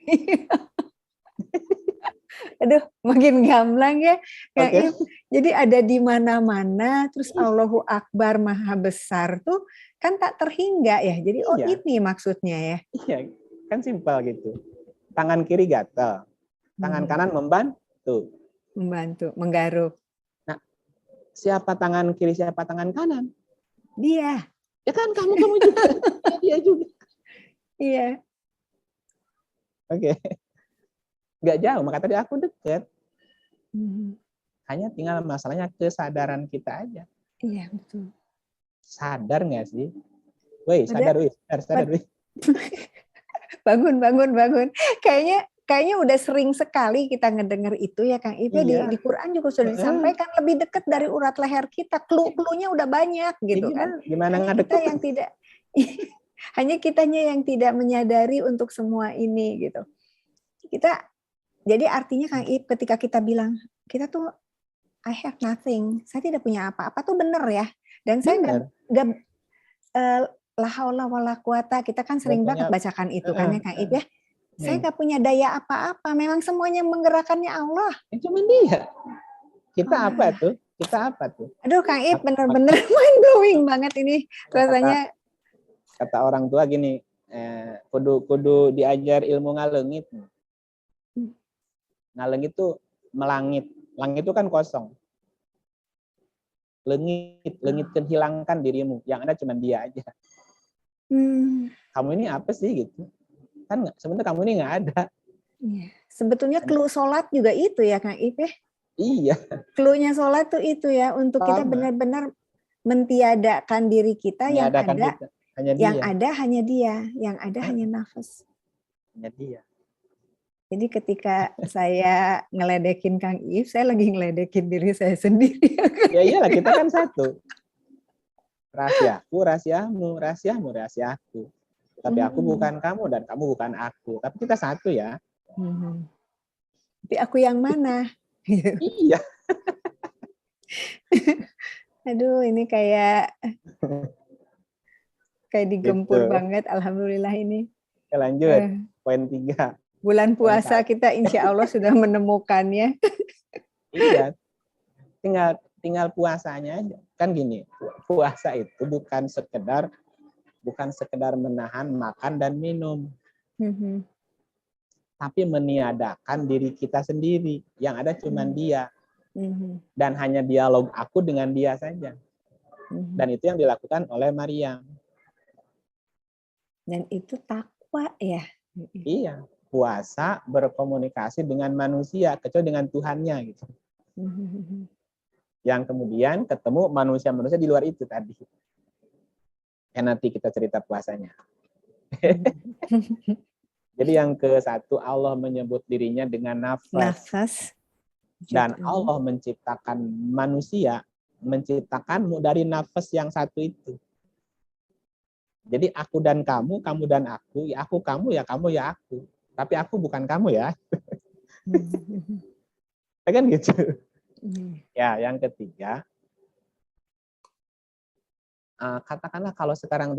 A: Aduh, makin gamblang ya.
B: Okay.
A: Jadi ada di mana-mana, terus Allahu Akbar Maha Besar tuh kan tak terhingga ya. Jadi ini maksudnya ya.
B: Iya, kan simpel gitu. Tangan kiri gatal, tangan kanan membantu.
A: Menggaruk.
B: Nah, siapa tangan kiri, siapa tangan kanan?
A: Dia.
B: Ya kan kamu juga. Dia juga.
A: Iya.
B: Oke. Nggak jauh, maka tadi aku dekat. Hanya tinggal masalahnya kesadaran kita aja.
A: Iya, betul.
B: Sadar nggak sih? Woi, sadar.
A: Bangun. Kayaknya udah sering sekali kita ngedengar itu ya Kang Ipe.
B: Iya.
A: Di Quran juga sudah disampaikan lebih dekat dari urat leher kita. Clue-nya udah banyak gitu kan.
B: Gimana ngadek
A: kita yang tidak hanya kitanya yang tidak menyadari untuk semua ini gitu. Jadi artinya Kang Ipe ketika kita bilang kita tuh I have nothing. Saya tidak punya apa-apa tuh bener ya. Dan saya nggak la haula wala quwata, kita kan sering banget bacakan itu kan ya Kang Ip ya. Saya nggak punya daya apa-apa. Memang semuanya menggerakkannya Allah.
B: Cuma dia. Kita apa tuh? Kita apa tuh?
A: Aduh Kang Ip bener-bener mind blowing banget ini rasanya.
B: Kata orang tua gini, kudu diajar ilmu ngalengit. Ngalengit itu melangit. Langit itu kan kosong. Lengit kan hilangkan dirimu. Yang ada cuma dia aja. Kamu ini apa sih gitu? Kan sebenarnya kamu ini nggak ada.
A: Iya. Sebetulnya clue sholat juga itu ya Kang Ip ya.
B: Iya.
A: Clue-nya sholat tuh itu ya, untuk kita benar-benar mentiadakan diri kita, yang ada
B: kita. Hanya dia.
A: Yang ada hanya dia, yang ada hanya nafas.
B: Hanya dia.
A: Jadi ketika saya ngeledekin Kang Ip, saya lagi ngeledekin diri saya sendiri.
B: Ya iyalah, kita kan satu. Rahasiaku, rahasiamu, rahasiamu, rahasiaku. Tapi aku bukan kamu dan kamu bukan aku. Tapi kita satu ya.
A: Tapi aku yang mana?
B: Iya.
A: Aduh, ini kayak digempur gitu banget. Alhamdulillah ini.
B: Oke, lanjut. Poin 3.
A: Bulan puasa kita insya Allah sudah menemukannya.
B: Iya. Tinggal puasanya aja. Kan gini, puasa itu bukan sekedar menahan makan dan minum. Tapi meniadakan diri kita sendiri. Yang ada cuma dia. Dan hanya dialog aku dengan dia saja. Dan itu yang dilakukan oleh Maryam. Dan
A: itu takwa ya?
B: Iya. Puasa berkomunikasi dengan manusia, kecuali dengan Tuhannya gitu. Yang kemudian ketemu manusia-manusia di luar itu tadi. Nanti kita cerita puasanya. Jadi yang ke-1, Allah menyebut dirinya dengan nafas. Dan Allah menciptakan manusia, menciptakanmu dari nafas yang satu itu. Jadi aku dan kamu dan aku, ya aku kamu, ya kamu, ya aku. Tapi aku bukan kamu ya. Kan gitu. Ya, yang ketiga, katakanlah kalau sekarang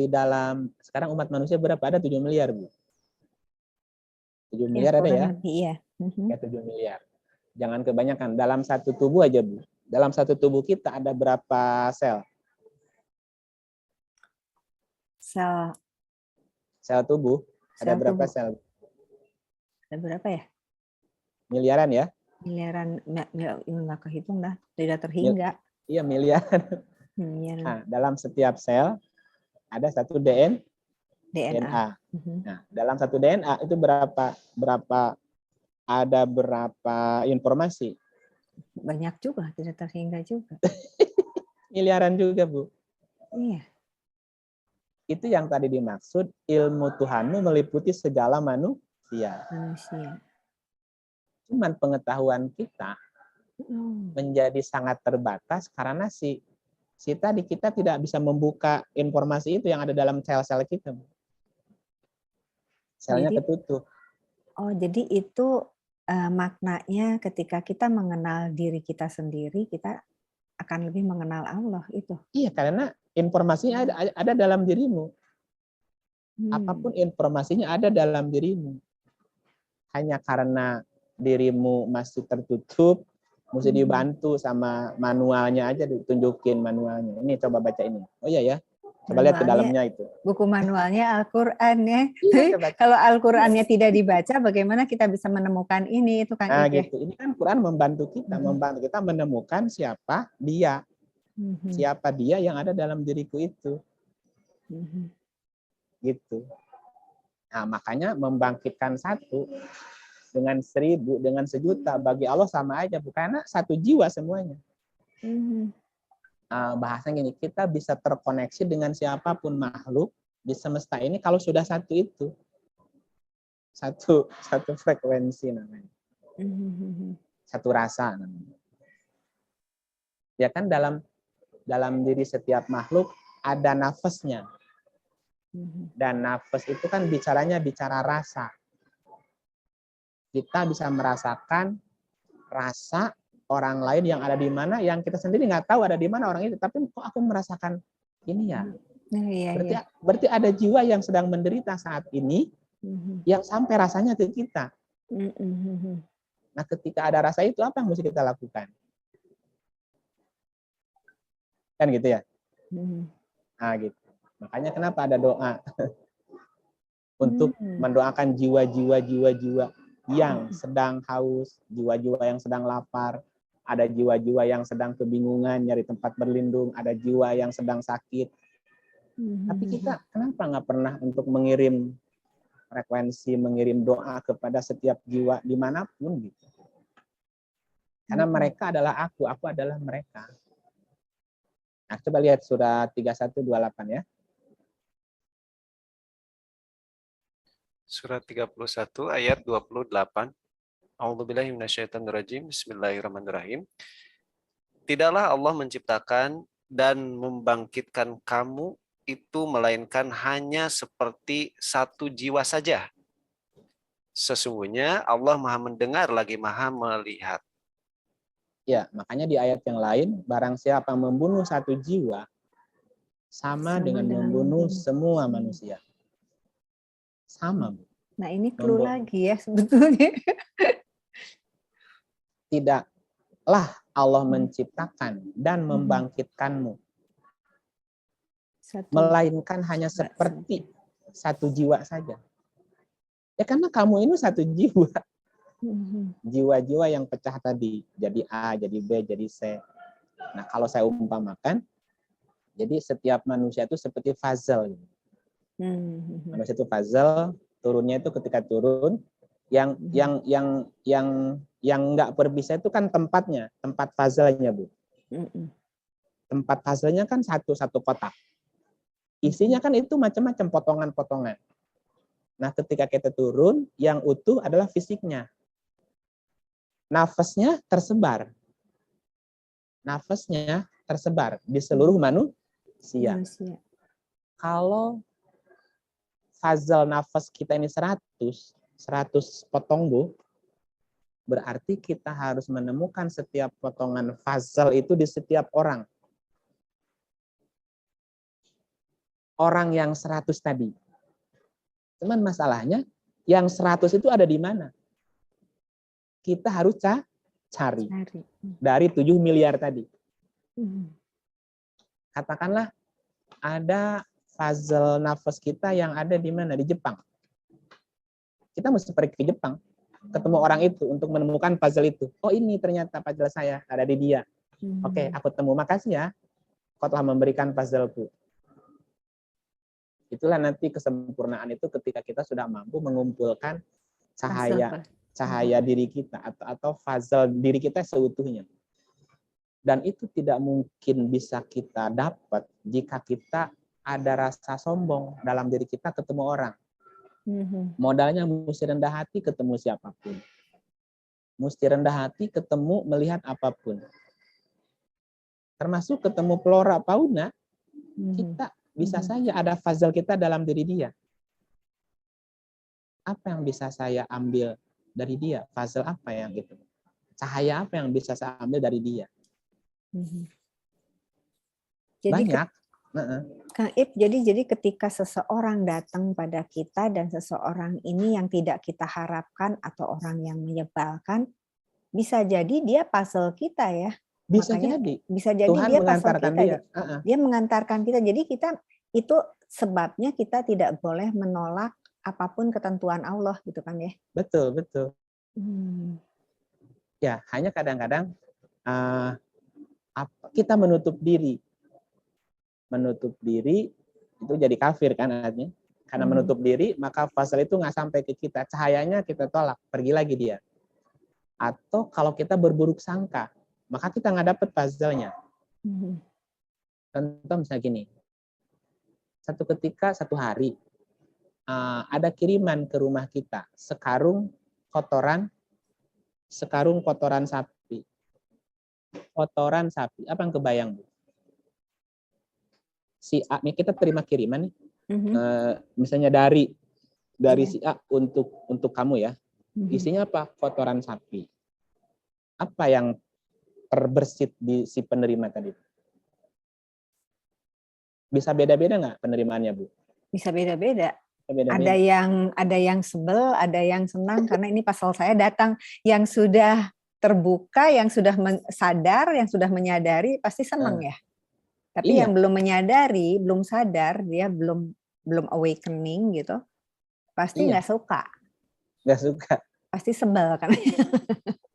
B: umat manusia berapa? Ada 7 miliar, Bu. 7 miliar ada ya?
A: Iya.
B: Ya, 7 miliar. Jangan kebanyakan. Dalam satu tubuh aja, Bu. Dalam satu tubuh kita ada berapa sel? Sel tubuh. Ada berapa sel?
A: Ada berapa ya?
B: Miliaran ya?
A: Miliaran, nggak kehitung dah, tidak terhingga.
B: Iya, miliaran. Nah, dalam setiap sel ada satu DNA. Nah, dalam satu DNA itu berapa informasi?
A: Banyak juga, tidak terhingga juga.
B: Miliaran juga, Bu.
A: Iya.
B: Itu yang tadi dimaksud ilmu Tuhanmu meliputi segala manusia. Cuman pengetahuan kita menjadi sangat terbatas karena kita tidak bisa membuka informasi itu yang ada dalam sel-sel kita. Selnya ketutup.
A: Oh, jadi itu maknanya ketika kita mengenal diri kita sendiri, kita akan lebih mengenal Allah itu.
B: Iya, karena informasinya ada dalam dirimu. Apapun informasinya ada dalam dirimu. Hanya karena dirimu masih tertutup, mesti dibantu sama manualnya aja, ditunjukin manualnya. Ini coba baca ini. Oh iya ya. Coba lihat ke dalamnya itu.
A: Buku manualnya Al-Qur'an ya. Kalau Al-Qur'annya tidak dibaca, bagaimana kita bisa menemukan ini? Itu kan
B: gitu. Ini kan Quran membantu kita menemukan siapa dia. Siapa dia yang ada dalam diriku itu. Gitu. Nah, makanya membangkitkan satu dengan 1000, dengan 1.000.000 bagi Allah sama aja, bukan satu jiwa semuanya. Bahasanya gini, kita bisa terkoneksi dengan siapapun makhluk di semesta ini kalau sudah satu itu. Satu frekuensi namanya. Satu rasa namanya. Ya kan dalam diri setiap makhluk ada nafasnya. Dan nafas itu kan bicara rasa. Kita bisa merasakan rasa orang lain yang ada di mana, yang kita sendiri nggak tahu ada di mana orang itu, tapi kok aku merasakan ini ya. Berarti ada jiwa yang sedang menderita saat ini, yang sampai rasanya ke kita. Nah, ketika ada rasa itu, apa yang mesti kita lakukan? Kan gitu ya. Nah, gitu. Makanya kenapa ada doa untuk mendoakan jiwa-jiwa yang sedang haus, jiwa-jiwa yang sedang lapar, ada jiwa-jiwa yang sedang kebingungan nyari tempat berlindung, ada jiwa yang sedang sakit. Tapi kita kenapa nggak pernah untuk mengirim frekuensi, mengirim doa kepada setiap jiwa dimanapun gitu? Karena mereka adalah aku adalah mereka. Nah, coba lihat surat 3128 ya.
C: Surat 31 ayat 28. A'udzubillahi minasyaitonirrajim. Bismillahirrahmanirrahim. Tidaklah Allah menciptakan dan membangkitkan kamu itu melainkan hanya seperti satu jiwa saja. Sesungguhnya Allah Maha mendengar lagi Maha melihat.
B: Ya, makanya di ayat yang lain, barang siapa membunuh satu jiwa, sama dengan membunuh semua manusia. Sama.
A: Nah, ini clue lagi ya sebetulnya.
B: Tidaklah Allah menciptakan dan membangkitkanmu, melainkan hanya seperti satu jiwa saja. Ya karena kamu ini satu jiwa. Jiwa-jiwa yang pecah tadi, jadi A, jadi B, jadi C. Nah, kalau saya umpamakan, jadi setiap manusia itu seperti puzzle. Manusia itu puzzle, turunnya itu ketika turun, yang nggak berpisah itu kan tempatnya, tempat puzzle-nya, Bu. Tempat puzzle-nya kan satu kotak. Isinya kan itu macam-macam potongan-potongan. Nah, ketika kita turun, yang utuh adalah fisiknya. Nafasnya tersebar. Nafasnya tersebar di seluruh manusia. Kalau puzzle nafas kita ini 100 potong, Bu, berarti kita harus menemukan setiap potongan puzzle itu di setiap orang. Orang yang 100 tadi. Cuman masalahnya, yang 100 itu ada di mana? Kita harus cari. Dari 7 miliar tadi. Katakanlah, ada puzzle nafas kita yang ada di mana? Di Jepang. Kita mesti pergi ke Jepang, ketemu orang itu untuk menemukan puzzle itu. Oh, ini ternyata puzzle saya, ada di dia. Oke, aku temu, makasih ya, kau telah memberikan puzzleku. Itulah nanti kesempurnaan itu ketika kita sudah mampu mengumpulkan cahaya diri kita atau puzzle diri kita seutuhnya. Dan itu tidak mungkin bisa kita dapat jika kita ada rasa sombong dalam diri kita ketemu orang. Modalnya mesti rendah hati ketemu siapapun. Mesti rendah hati ketemu melihat apapun. Termasuk ketemu flora fauna, kita bisa saja ada puzzle kita dalam diri dia. Apa yang bisa saya ambil dari dia? Puzzle apa yang gitu? Cahaya apa yang bisa saya ambil dari dia? Banyak.
A: Kang Ip, jadi ketika seseorang datang pada kita dan seseorang ini yang tidak kita harapkan atau orang yang menyebalkan, bisa jadi dia puzzle kita ya.
B: Bisa jadi
A: Tuhan dia
B: mengantarkan
A: kita.
B: dia.
A: Dia mengantarkan kita. Jadi kita itu sebabnya kita tidak boleh menolak apapun ketentuan Allah gitu kan ya.
B: Betul. Ya, hanya kadang-kadang kita menutup diri. Menutup diri itu jadi kafir kan artinya. Karena menutup diri, maka puzzle itu nggak sampai ke kita. Cahayanya kita tolak, pergi lagi dia. Atau kalau kita berburuk sangka, maka kita nggak dapat puzzle-nya. Contoh misalnya gini, satu hari ada kiriman ke rumah kita, sekarung kotoran sapi. Kotoran sapi, apa yang kebayang, Bu? Si A, kita terima kiriman nih, misalnya dari si A untuk kamu ya, isinya apa? Kotoran sapi. Apa yang terbersit di si penerima tadi? Bisa beda-beda nggak penerimaannya, Bu?
A: Bisa beda-beda.
B: Beda-beda.
A: Ada yang sebel, ada yang senang karena ini pasal saya datang yang sudah terbuka, yang sudah sadar, yang sudah menyadari pasti senang ya. Tapi
B: Iya.
A: yang belum menyadari, belum sadar, dia belum awakening gitu, pasti nggak suka.
B: Nggak suka.
A: Pasti sebel kan.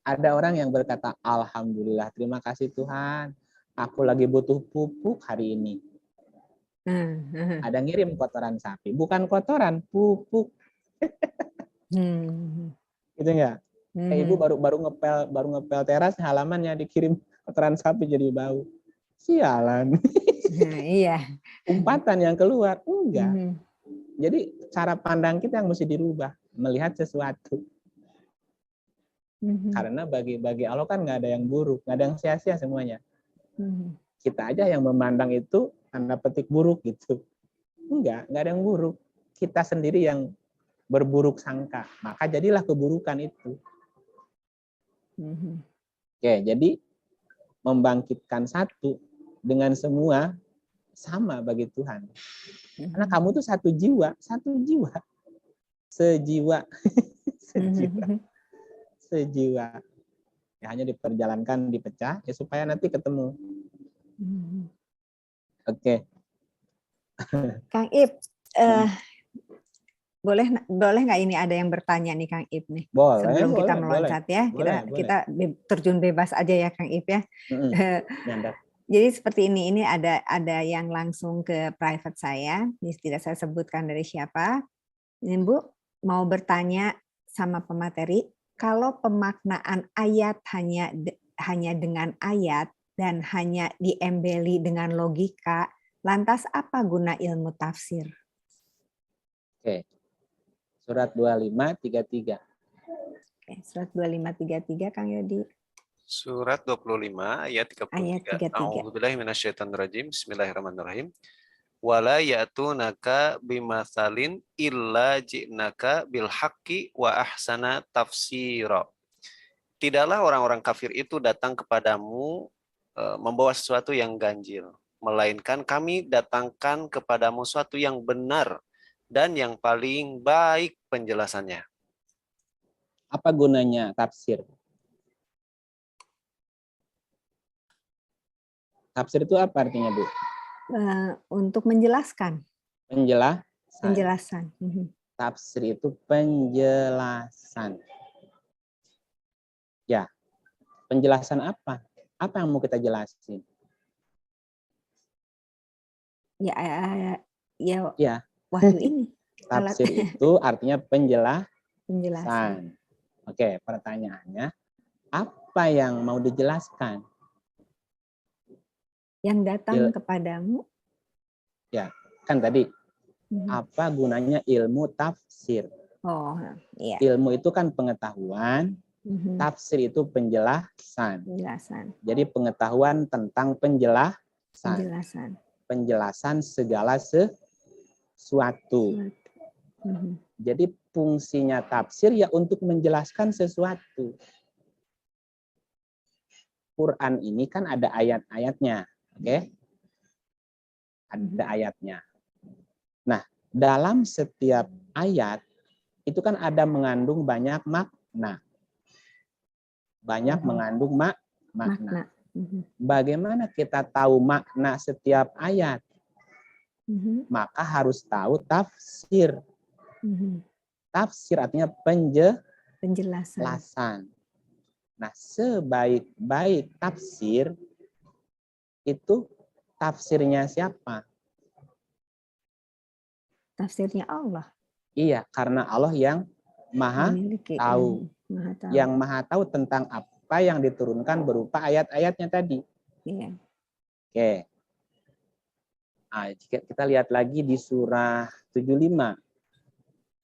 B: Ada orang yang berkata, alhamdulillah, terima kasih Tuhan, aku lagi butuh pupuk hari ini. Ada ngirim kotoran sapi, bukan kotoran, pupuk. Gitu enggak? Ibu baru ngepel teras, halamannya dikirim kotoran sapi jadi bau. Sialan.
A: Iya.
B: Umpatan yang keluar, enggak. Jadi cara pandang kita yang mesti dirubah, melihat sesuatu. Karena bagi Allah kan nggak ada yang buruk, nggak ada yang sia-sia semuanya. Kita aja yang memandang itu tanda petik buruk gitu. Enggak ada yang buruk. Kita sendiri yang berburuk sangka, maka jadilah keburukan itu. Oke, jadi membangkitkan satu dengan semua sama bagi Tuhan. Karena kamu tuh satu jiwa. Sejiwa. Ya, hanya diperjalankan, dipecah ya supaya nanti ketemu. Oke.
A: Kang Ip, boleh nggak ini ada yang bertanya nih Kang Ip nih?
B: Boleh,
A: sebelum kita meloncat ya, kita terjun bebas aja ya Kang Ip ya. Jadi seperti ini ada yang langsung ke private saya, tidak saya sebutkan dari siapa. Ini Bu mau bertanya sama pemateri, kalau pemaknaan ayat hanya dengan ayat dan hanya diembeli dengan logika, lantas apa guna ilmu tafsir?
B: Oke. Surat 25:33.
A: Oke, surat 25:33 Kang Yodi.
C: Surat 25 ayat 33. A'udzubillahi minasyaitonirrajim. Bismillahirrahmanirrahim. Wala ya'tunaka bimatsalin illa ji'naka bil haqqi wa ahsana tafsira. Tidaklah orang-orang kafir itu datang kepadamu membawa sesuatu yang ganjil, melainkan kami datangkan kepadamu sesuatu yang benar dan yang paling baik penjelasannya.
B: Apa gunanya tafsir? Tafsir itu apa artinya, Bu?
A: Untuk menjelaskan. Penjelasan.
B: Tafsir itu penjelasan. Ya. Penjelasan apa? Apa yang mau kita jelasin?
A: Ya. Wahyu ini.
B: Tafsir itu artinya penjelasan. Oke, pertanyaannya, apa yang mau dijelaskan?
A: Yang datang kepadamu.
B: Ya, kan tadi. Apa gunanya ilmu tafsir?
A: Oh, iya.
B: Ilmu itu kan pengetahuan, tafsir itu penjelasan. Jadi pengetahuan tentang penjelasan. Penjelasan segala sesuatu. Jadi fungsinya tafsir ya untuk menjelaskan sesuatu. Quran ini kan ada ayat-ayatnya, oke? Ada ayatnya. Nah, dalam setiap ayat itu kan ada mengandung banyak makna. Mengandung makna. Bagaimana kita tahu makna setiap ayat? Maka harus tahu tafsir. Tafsir artinya penjelasan. Nah, sebaik-baik tafsir itu tafsirnya siapa?
A: Tafsirnya Allah.
B: Iya, karena Allah yang maha tahu. Yang maha tahu tentang apa yang diturunkan berupa ayat-ayatnya tadi.
A: Iya.
B: Oke. Nah, kita lihat lagi di surah 75.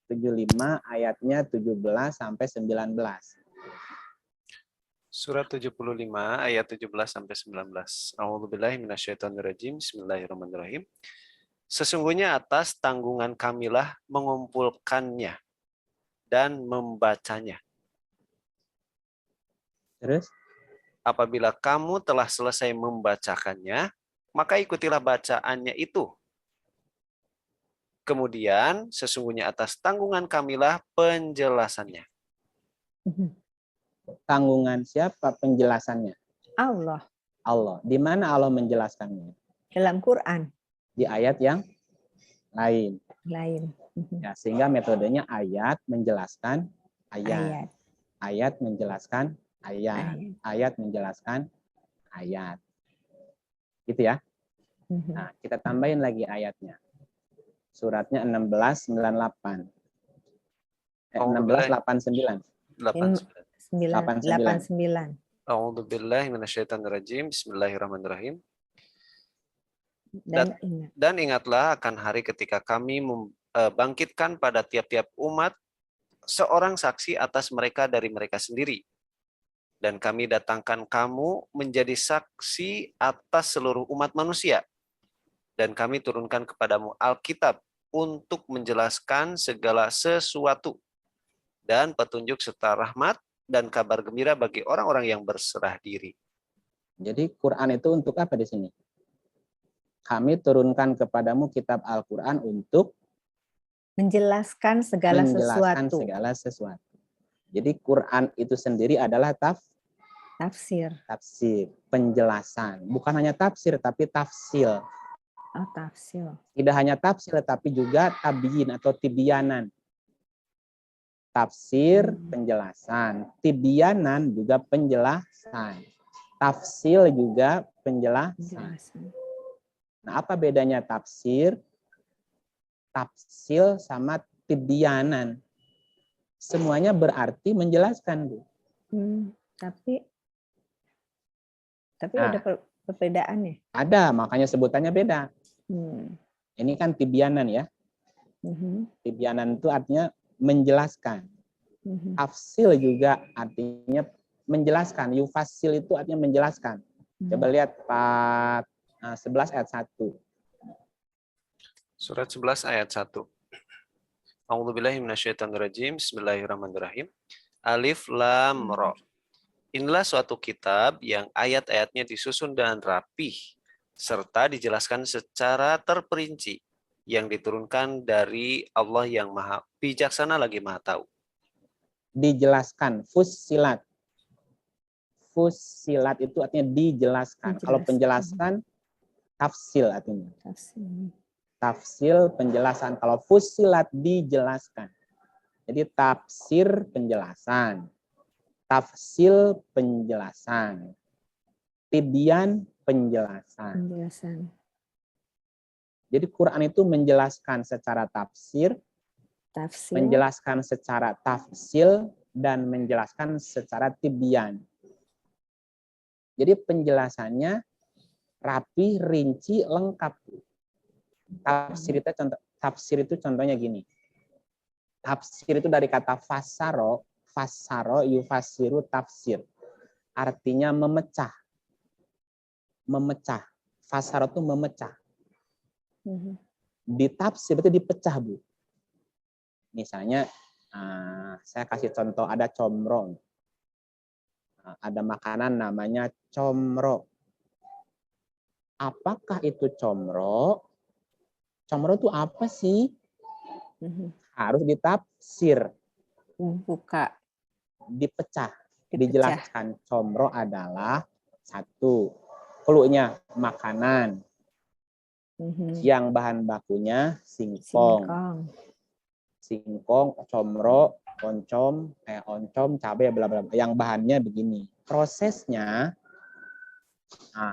B: 75 ayatnya 17 sampai 19.
C: Surat 75 ayat 17 sampai 19. A'udzubillahi minasyaitonirrajim. Bismillahirrahmanirrahim. Sesungguhnya atas tanggungan kamilah mengumpulkannya dan membacanya.
B: Terus?
C: apabila kamu telah selesai membacakannya, maka ikutilah bacaannya itu. Kemudian sesungguhnya atas tanggungan kamilah penjelasannya.
B: Tanggungan siapa penjelasannya?
A: Allah.
B: Allah. Di mana Allah menjelaskannya?
A: Dalam Quran.
B: Di ayat yang lain. Ya, sehingga metodenya ayat menjelaskan ayat. Ayat menjelaskan ayat. Ayat menjelaskan ayat. Gitu ya. Nah, kita tambahin lagi ayatnya. Suratnya 1698. 1689.
A: 89.
C: A'udzubillahi minasyaitonirrajim. Bismillahirrahmanirrahim. Dan ingatlah akan hari ketika kami membangkitkan pada tiap-tiap umat seorang saksi atas mereka dari mereka sendiri. Dan kami datangkan kamu menjadi saksi atas seluruh umat manusia. Dan kami turunkan kepadamu Alkitab untuk menjelaskan segala sesuatu dan petunjuk serta rahmat dan kabar gembira bagi orang-orang yang berserah diri.
B: Jadi Quran itu untuk apa di sini? Kami turunkan kepadamu kitab Al-Quran untuk
A: menjelaskan segala sesuatu.
B: Jadi Quran itu sendiri adalah
A: tafsir,
B: penjelasan. Bukan hanya tafsir tapi tafsil.
A: Tafsil.
B: Tidak hanya tafsir tapi juga tabyin atau tibyanan. Tafsir, penjelasan. Tibyanan juga penjelasan. Tafsil juga penjelasan. Nah, apa bedanya tafsir, tafsil sama tibyanan? Semuanya berarti menjelaskan, Bu.
A: Tapi ada perbedaannya.
B: Ada, makanya sebutannya beda. Ini kan tibyanan ya. Tibyanan itu artinya menjelaskan. Tafsil juga artinya menjelaskan. Yufasil itu artinya menjelaskan. Coba lihat Pak 11 ayat 1.
C: Surat 11 ayat 1. A'udzubillahi minasyaitonirrajim. Bismillahirrahmanirrahim. Alif Lam Ra. Inilah suatu kitab yang ayat-ayatnya disusun dan rapih serta dijelaskan secara terperinci yang diturunkan dari Allah yang Maha Bijaksana lagi Maha Tahu.
B: Dijelaskan, fussilat. Fussilat itu artinya dijelaskan. Kalau penjelasan tafsil artinya. Tafsil penjelasan. Kalau fussilat dijelaskan. Jadi tafsir penjelasan. Tafsil penjelasan. Tibyan penjelasan. Jadi Quran itu menjelaskan secara tafsir, menjelaskan secara tafsil, dan menjelaskan secara tibyan. Jadi penjelasannya rapi, rinci, lengkap. Tafsir itu contohnya gini. Tafsir itu dari kata fasaro, fasaro yufasiru tafsir. Artinya memecah. Memecah. Fasaro itu memecah. Ditafsir itu dipecah, Bu. Misalnya, saya kasih contoh, ada comro. Ada makanan namanya comro. Apakah itu comro? Comro itu apa sih? Harus ditafsir.
A: Buka.
B: Dipecah. Dijelaskan. Comro adalah satu. Cluenya makanan. Yang bahan bakunya singkong. Singkong, comro, oncom, cabai, bla bla. Yang bahannya begini. Prosesnya,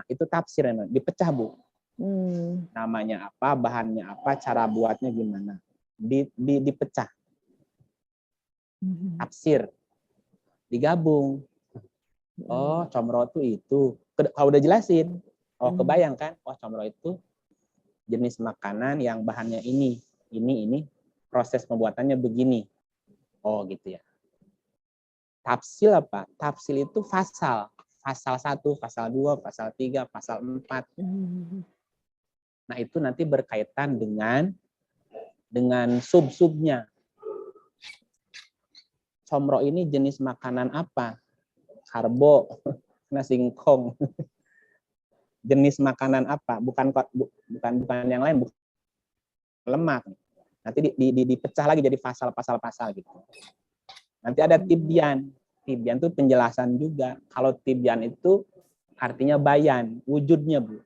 B: itu tafsir, dipecah, Bu. Namanya apa, bahannya apa, cara buatnya gimana. Dipecah. Tafsir. Digabung. Oh, comro itu. Kalau udah jelasin, kebayang kan? Oh, comro itu jenis makanan yang bahannya ini. Proses pembuatannya begini. Oh, gitu ya. Tafsil apa? Tafsil itu fasal. Pasal 1, pasal 2, pasal 3, pasal 4. Nah, itu nanti berkaitan dengan sub-subnya. Comro ini jenis makanan apa? Karbo. singkong. Jenis makanan apa? Bukan yang lain, bukan lemak. Nanti dipecah lagi jadi pasal gitu. Nanti ada tibyan. Tibyan itu penjelasan juga. Kalau tibyan itu artinya bayan, wujudnya, Bu.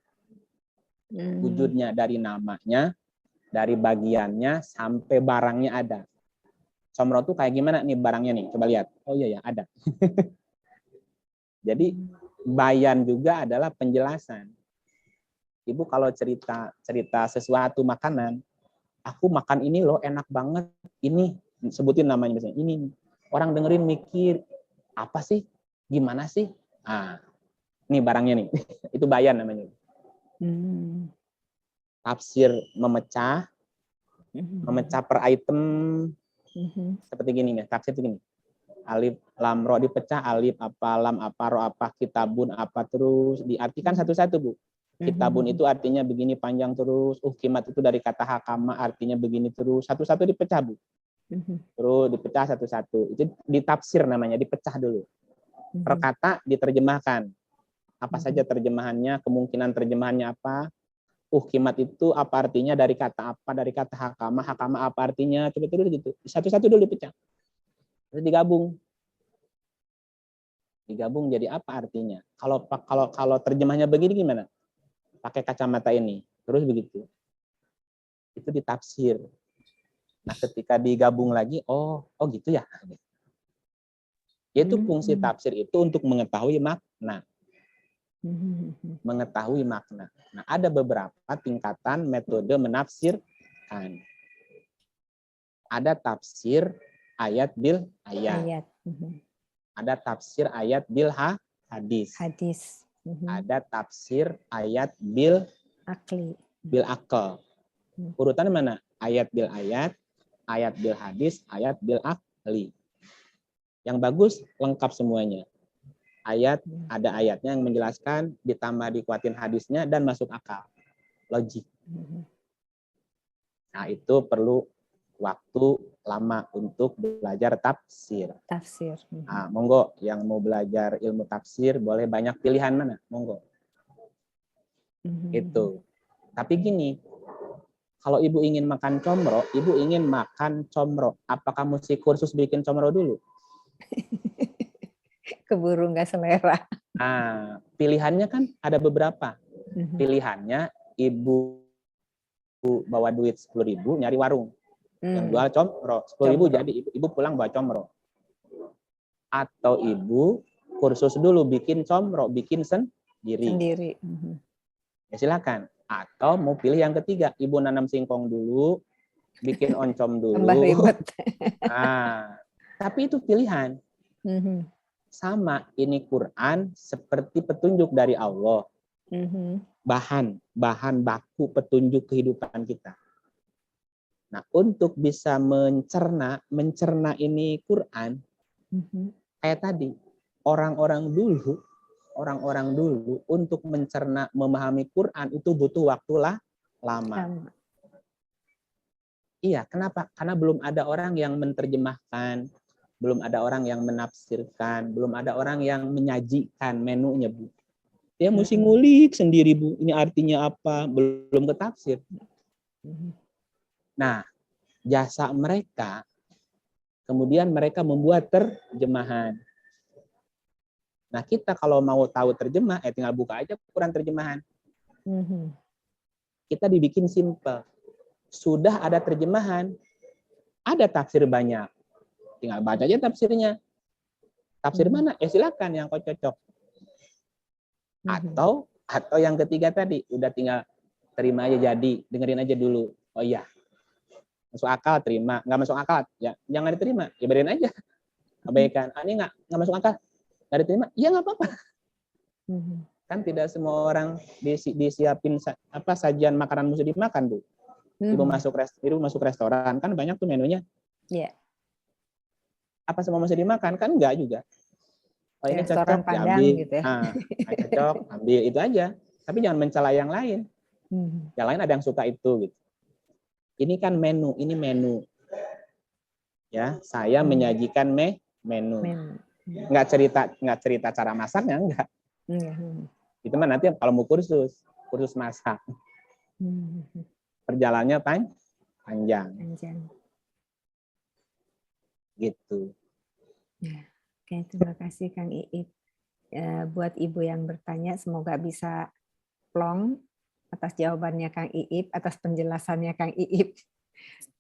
B: Wujudnya dari namanya, dari bagiannya sampai barangnya ada. Comro tuh kayak gimana nih barangnya nih? Coba lihat. Oh iya ya, ada. Jadi bayan juga adalah penjelasan. Ibu kalau cerita sesuatu makanan, aku makan ini loh enak banget. Ini sebutin namanya misalnya. Ini orang dengerin mikir, apa sih? Gimana sih? Ah, nih barangnya nih. Itu bayan namanya. Tafsir memecah per item. Seperti gini nih, tafsir itu gini. Alif lam ro dipecah, alif apa lam apa ro apa kitabun apa terus diartikan satu-satu, Bu. Kitabun itu artinya begini panjang terus, kimat itu dari kata hakama artinya begini terus, satu-satu dipecah, Bu. Terus dipecah satu-satu. Itu ditafsir namanya, dipecah dulu. Per kata diterjemahkan. Apa saja terjemahannya, kemungkinan terjemahannya apa? Kimat itu apa artinya dari kata apa, dari kata hakama apa artinya, coba terus gitu. Satu-satu dulu dipecah. Terus digabung jadi apa artinya? Kalau terjemahnya begini gimana? Pakai kacamata ini, terus begitu. Itu ditafsir. Nah, ketika digabung lagi, oh gitu ya. Yaitu fungsi tafsir itu untuk mengetahui makna. Mengetahui makna. Nah, ada beberapa tingkatan metode menafsirkan. Ada tafsir ayat bil ayat. Ada tafsir ayat bil hadis. Ada tafsir ayat bil akal. Urutan mana? Ayat bil hadis, ayat bil akli. Yang bagus lengkap semuanya. Ada ayatnya yang menjelaskan, ditambah dikuatin hadisnya dan masuk akal. Logik. Nah, itu perlu waktu lama untuk belajar tafsir. Nah, monggo yang mau belajar ilmu tafsir boleh banyak pilihan mana, monggo. Itu. Tapi gini, kalau ibu ingin makan comro, apakah mesti kursus bikin comro dulu?
A: Keburu nggak selera.
B: Nah, pilihannya kan ada beberapa. Pilihannya ibu bawa duit 10.000 nyari warung yang jual comro 10.000, jadi ibu pulang bawa comro. Atau ibu kursus dulu bikin comro, bikin sendiri. Ya silakan. Atau mau pilih yang ketiga, ibu nanam singkong dulu, bikin oncom dulu.
A: Tambah ribet.
B: Nah, tapi itu pilihan. Sama, ini Quran seperti petunjuk dari Allah. Bahan baku petunjuk kehidupan kita. Nah, untuk bisa mencerna ini Quran, kayak tadi, orang-orang dulu untuk mencerna, memahami Quran itu butuh waktu lama. Iya, kenapa? Karena belum ada orang yang menerjemahkan, belum ada orang yang menafsirkan, belum ada orang yang menyajikan menunya, Bu. Dia mesti ngulik sendiri, Bu. Ini artinya apa? Belum ketafsir. Nah, jasa mereka, kemudian mereka membuat terjemahan. Nah, kita kalau mau tahu terjemah, tinggal buka aja Quran terjemahan. Kita dibikin simple. Sudah ada terjemahan, ada tafsir banyak. Tinggal baca aja tafsirnya. Tafsir mana? Silakan yang kau cocok. Atau yang ketiga tadi, udah tinggal terima aja jadi, dengerin aja dulu. Oh iya, masuk akal terima, nggak masuk akal ya jangan diterima, ya biarin aja. Abaikan. Ini nggak masuk akal, nggak diterima, ya nggak apa-apa. Kan tidak semua orang disiapin sajian makanan mesti dimakan, Bu. Ibu masuk restoran kan banyak tuh menunya.
A: Iya.
B: Apa semua mesti dimakan? Kan enggak juga. Oh, ini
A: restoran
B: cocok,
A: Padang
B: ambil.
A: gitu ya.
B: Cocok, ambil itu aja. Tapi jangan mencela yang lain. Yang lain ada yang suka itu gitu. Ini kan menu, ini menu. Ya, saya menyajikan menu. Enggak cerita cara masaknya, enggak. Itu mah nanti kalau mau kursus masak. Perjalanannya panjang. Gitu.
A: Ya. Oke, terima kasih Kang Iip. Buat Ibu yang bertanya, semoga bisa plong atas jawabannya Kang Iip, atas penjelasannya Kang Iip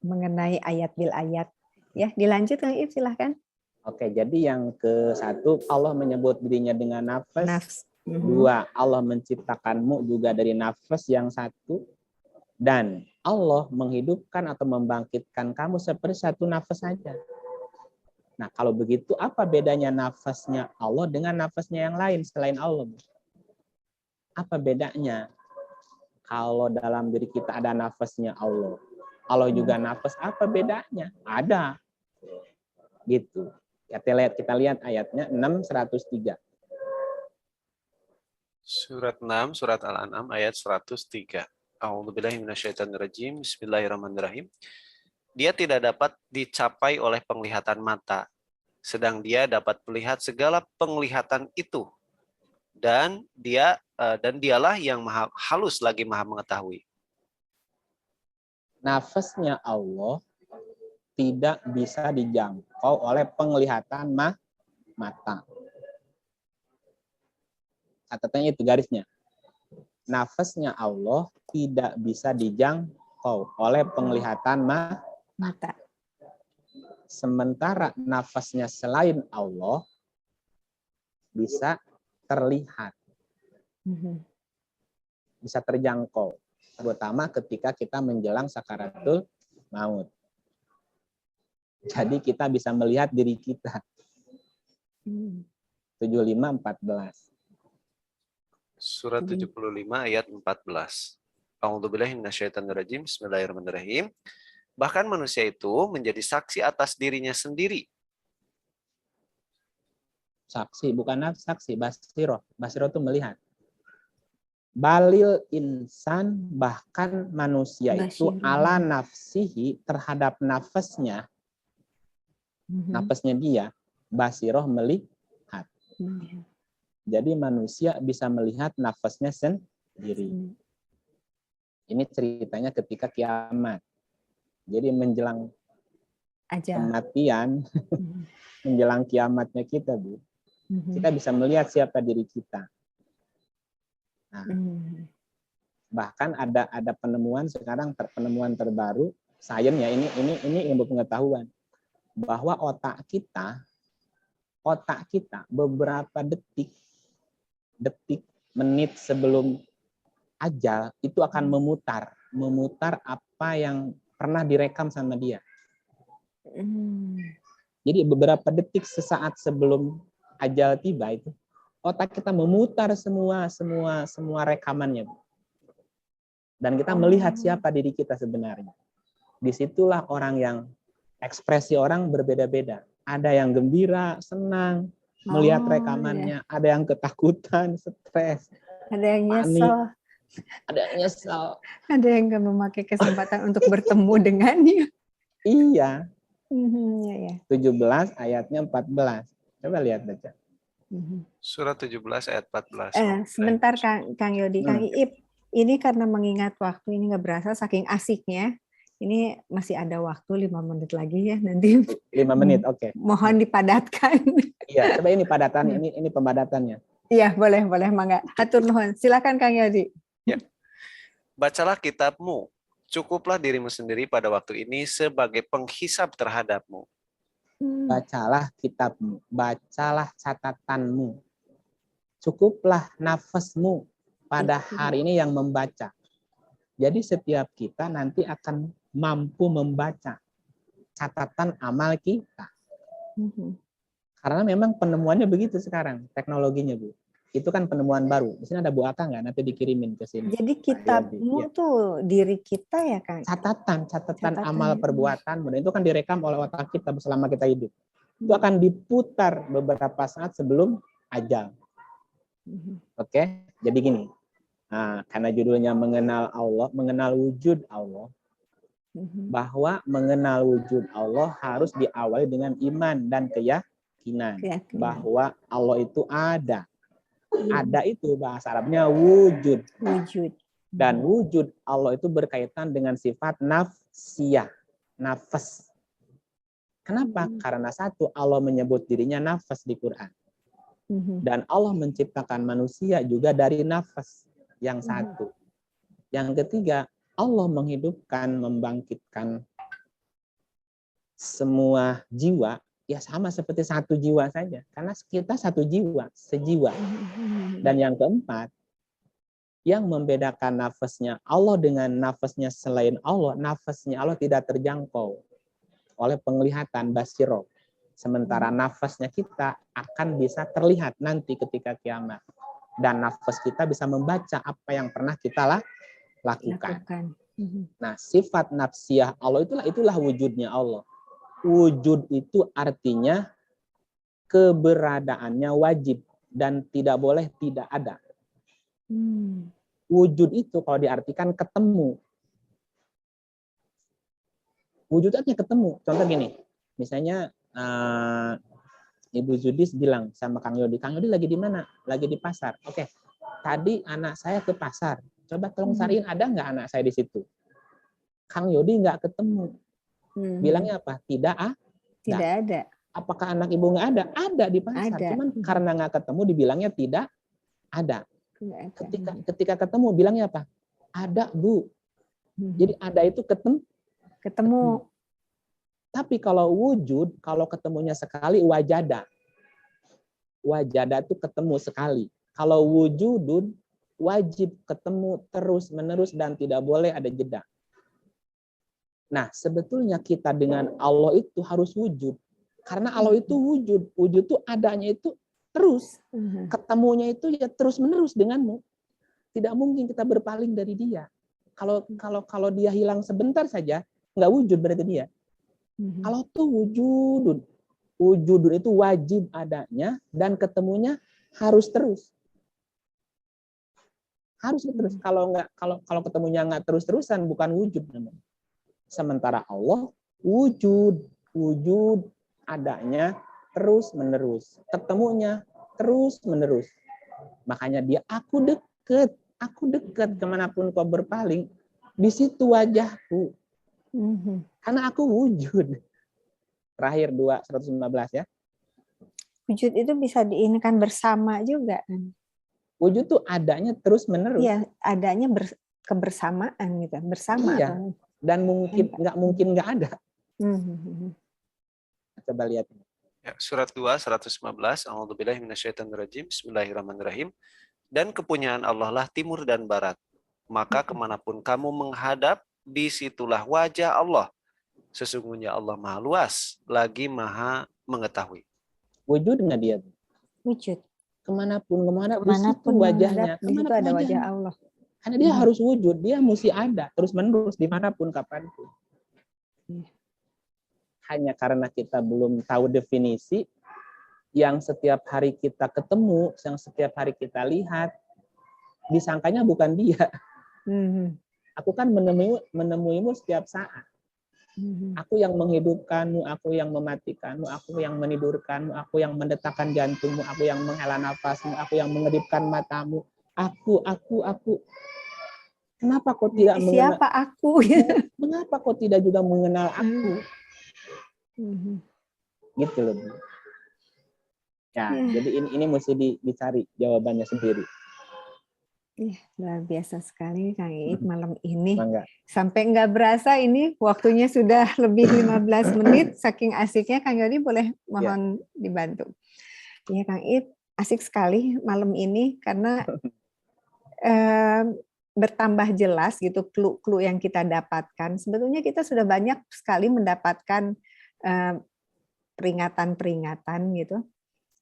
A: mengenai ayat bil ayat. Ya, dilanjut Kang Iip, silahkan.
B: Oke, jadi yang ke-1, Allah menyebut dirinya dengan nafas. 2, Allah menciptakanmu juga dari nafas yang 1. Dan Allah menghidupkan atau membangkitkan kamu seperti satu nafas saja. Nah, kalau begitu apa bedanya nafasnya Allah dengan nafasnya yang lain selain Allah? Apa bedanya? Kalau dalam diri kita ada nafasnya Allah, Allah juga nafas, apa bedanya? Ada. Gitu. Kita lihat ayatnya 6:103.
C: Surat 6, surat Al-An'am ayat 103. A'udzubillahi minasyaitonirrajim. Bismillahirrahmanirrahim. Dia tidak dapat dicapai oleh penglihatan mata, sedang dia dapat melihat segala penglihatan itu. Dan dialah yang maha halus lagi maha mengetahui.
B: Nafasnya Allah tidak bisa dijangkau oleh penglihatan mata. Catatannya itu garisnya. Nafasnya Allah tidak bisa dijangkau oleh penglihatan mata. Sementara nafasnya selain Allah bisa terlihat. Bisa terjangkau. Terutama ketika kita menjelang sakaratul maut. Jadi kita bisa melihat diri kita. 75:14.
C: Surat 75 ayat 14. A'udzubillahi minasyaitonirrajim. Bismillahirrahmanirrahim. Bahkan manusia itu menjadi saksi atas dirinya sendiri.
B: Saksi, bukan saksi, basiroh. Basiroh itu melihat. Balil insan, bahkan manusia itu ala nafsihi, terhadap nafasnya, nafasnya dia, basiroh melihat. Jadi manusia bisa melihat nafasnya sendiri. Ini ceritanya ketika kiamat. Jadi menjelang kematian, menjelang kiamatnya kita, Bu, kita bisa melihat siapa diri kita. Nah, bahkan ada penemuan sekarang, penemuan terbaru, sains ya, ini ilmu pengetahuan, bahwa otak kita beberapa detik, menit sebelum ajal itu akan memutar apa yang pernah direkam sama dia. Jadi beberapa detik sesaat sebelum ajal tiba itu otak kita memutar semua rekamannya. Dan kita melihat siapa diri kita sebenarnya. Disitulah orang yang ekspresi orang berbeda-beda. Ada yang gembira, senang melihat rekamannya, ada yang ketakutan, stres,
A: ada yang nyesel,
B: panik. Ada yang nyesel.
A: Ada yang nggak memakai kesempatan untuk bertemu dengannya.
B: Iya.
A: 17
B: ayatnya 14. Coba lihat baca.
C: Surat 17 ayat 14.
A: Sebentar Kang Yodi, Kang Iip. Ini karena mengingat waktu, ini nggak berasa saking asiknya. Ini masih ada waktu 5 menit lagi ya nanti.
B: 5 menit, oke.
A: Mohon dipadatkan.
B: Iya, coba ini padatannya, ini pembadatannya.
A: Iya, boleh, mangga. Hatur nuhun. Silakan Kang Yodi.
C: Ya. Bacalah kitabmu, cukuplah dirimu sendiri pada waktu ini sebagai penghisab terhadapmu.
B: Bacalah kitabmu, bacalah catatanmu. Cukuplah nafasmu pada hari ini yang membaca. Jadi setiap kita nanti akan mampu membaca catatan amal kita. Karena memang penemuannya begitu sekarang, teknologinya, Bu. Itu kan penemuan baru. Di sini ada Bu Aka nggak? Nanti dikirimin ke sini.
A: Jadi kitabmu tuh diri kita ya, Kang?
B: Catatan amal perbuatan. Itu kan direkam oleh otak kita selama kita hidup. Itu akan diputar beberapa saat sebelum ajal. Oke? Jadi gini. Nah, karena judulnya mengenal Allah, mengenal wujud Allah, bahwa mengenal wujud Allah harus diawali dengan iman dan keyakinan bahwa Allah itu ada. Ada itu bahasa Arabnya wujud.
A: Wujud.
B: Dan wujud Allah itu berkaitan dengan sifat nafsiyah, nafas. Kenapa? Karena satu, Allah menyebut dirinya nafas di Quran. Dan Allah menciptakan manusia juga dari nafas yang satu. Yang ketiga, Allah menghidupkan, membangkitkan semua jiwa, ya sama seperti satu jiwa saja. Karena kita satu jiwa, sejiwa. Dan yang keempat, yang membedakan nafasnya Allah dengan nafasnya selain Allah, nafasnya Allah tidak terjangkau oleh penglihatan basiro. Sementara nafasnya kita akan bisa terlihat nanti ketika kiamat. Dan nafas kita bisa membaca apa yang pernah kita lakukan. Nah, sifat nafsiyah Allah itulah wujudnya Allah. Wujud itu artinya keberadaannya wajib dan tidak boleh tidak ada. Wujud itu kalau diartikan ketemu. Wujud artinya ketemu. Contoh gini, misalnya Ibu Zudis bilang sama Kang Yodi lagi di mana? Lagi di pasar. Oke, tadi anak saya ke pasar. Coba tolong cariin ada nggak anak saya di situ. Kang Yodi nggak ketemu. Bilangnya apa? Tidak
A: ada.
B: Apakah anak ibu nggak ada? Ada di pasar.
A: Ada.
B: Cuman karena nggak ketemu dibilangnya tidak ada. Ketika ketemu bilangnya apa? Ada, Bu. Jadi ada itu ketemu. Tapi kalau wujud, kalau ketemunya sekali wajada. Wajada itu ketemu sekali. Kalau wujudun wajib ketemu terus-menerus dan tidak boleh ada jeda. Nah, sebetulnya kita dengan Allah itu harus wujud. Karena Allah itu wujud. Wujud itu adanya itu terus. Ketemunya itu ya terus-menerus denganmu. Tidak mungkin kita berpaling dari dia. Kalau dia hilang sebentar saja, nggak wujud berarti dia. Kalau tuh wujudun. Wujudun itu wajib adanya dan ketemunya harus terus. Harus terus. Kalau ketemunya nggak terus-terusan bukan wujud namanya. Sementara Allah wujud adanya terus-menerus. Ketemunya terus-menerus. Makanya dia aku dekat kemanapun kau berpaling, di situ wajahku. Karena aku wujud. Terakhir 115 ya.
A: Wujud itu bisa diinikan bersama juga kan.
B: Wujud tuh adanya terus-menerus.
A: Iya, adanya kebersamaan gitu, bersama.
B: Iya. Dan mungkin nggak ada. Coba lihat.
C: Ya, surat 2, 115. A'udzubillahi minasyaitonirrajim. Bismillahirrahmanirrahim. Dan kepunyaan Allah lah timur dan barat. Maka kemanapun kamu menghadap, disitulah wajah Allah. Sesungguhnya Allah maha luas, lagi maha mengetahui.
B: Wujud nggak dia?
A: Wujud.
B: Kemanapun di situ wajahnya.
A: Di situ ada wajah Allah.
B: Karena dia harus wujud, dia mesti ada terus-menerus dimanapun, kapanpun. Hanya karena kita belum tahu definisi, yang setiap hari kita ketemu, yang setiap hari kita lihat, disangkanya bukan dia. Aku kan menemuimu setiap saat. Aku yang menghidupkanmu, aku yang mematikanmu, aku yang menidurkanmu, aku yang mendetakkan jantungmu, aku yang menghela nafasmu, aku yang mengedipkan matamu. Aku. Kenapa kau tidak mengenal?
A: Siapa aku?
B: Mengapa kau tidak juga mengenal aku? Gitu loh. Ya, jadi ini mesti dicari jawabannya sendiri.
A: Luar biasa sekali Kang Iip malam ini.
B: Bangga.
A: Sampai nggak berasa ini waktunya sudah lebih 15 menit. Saking asiknya Kang Yodi boleh mohon dibantu. Ya Kang Iip, asik sekali malam ini karena bertambah jelas gitu clue-clue yang kita dapatkan. Sebetulnya kita sudah banyak sekali mendapatkan peringatan-peringatan gitu.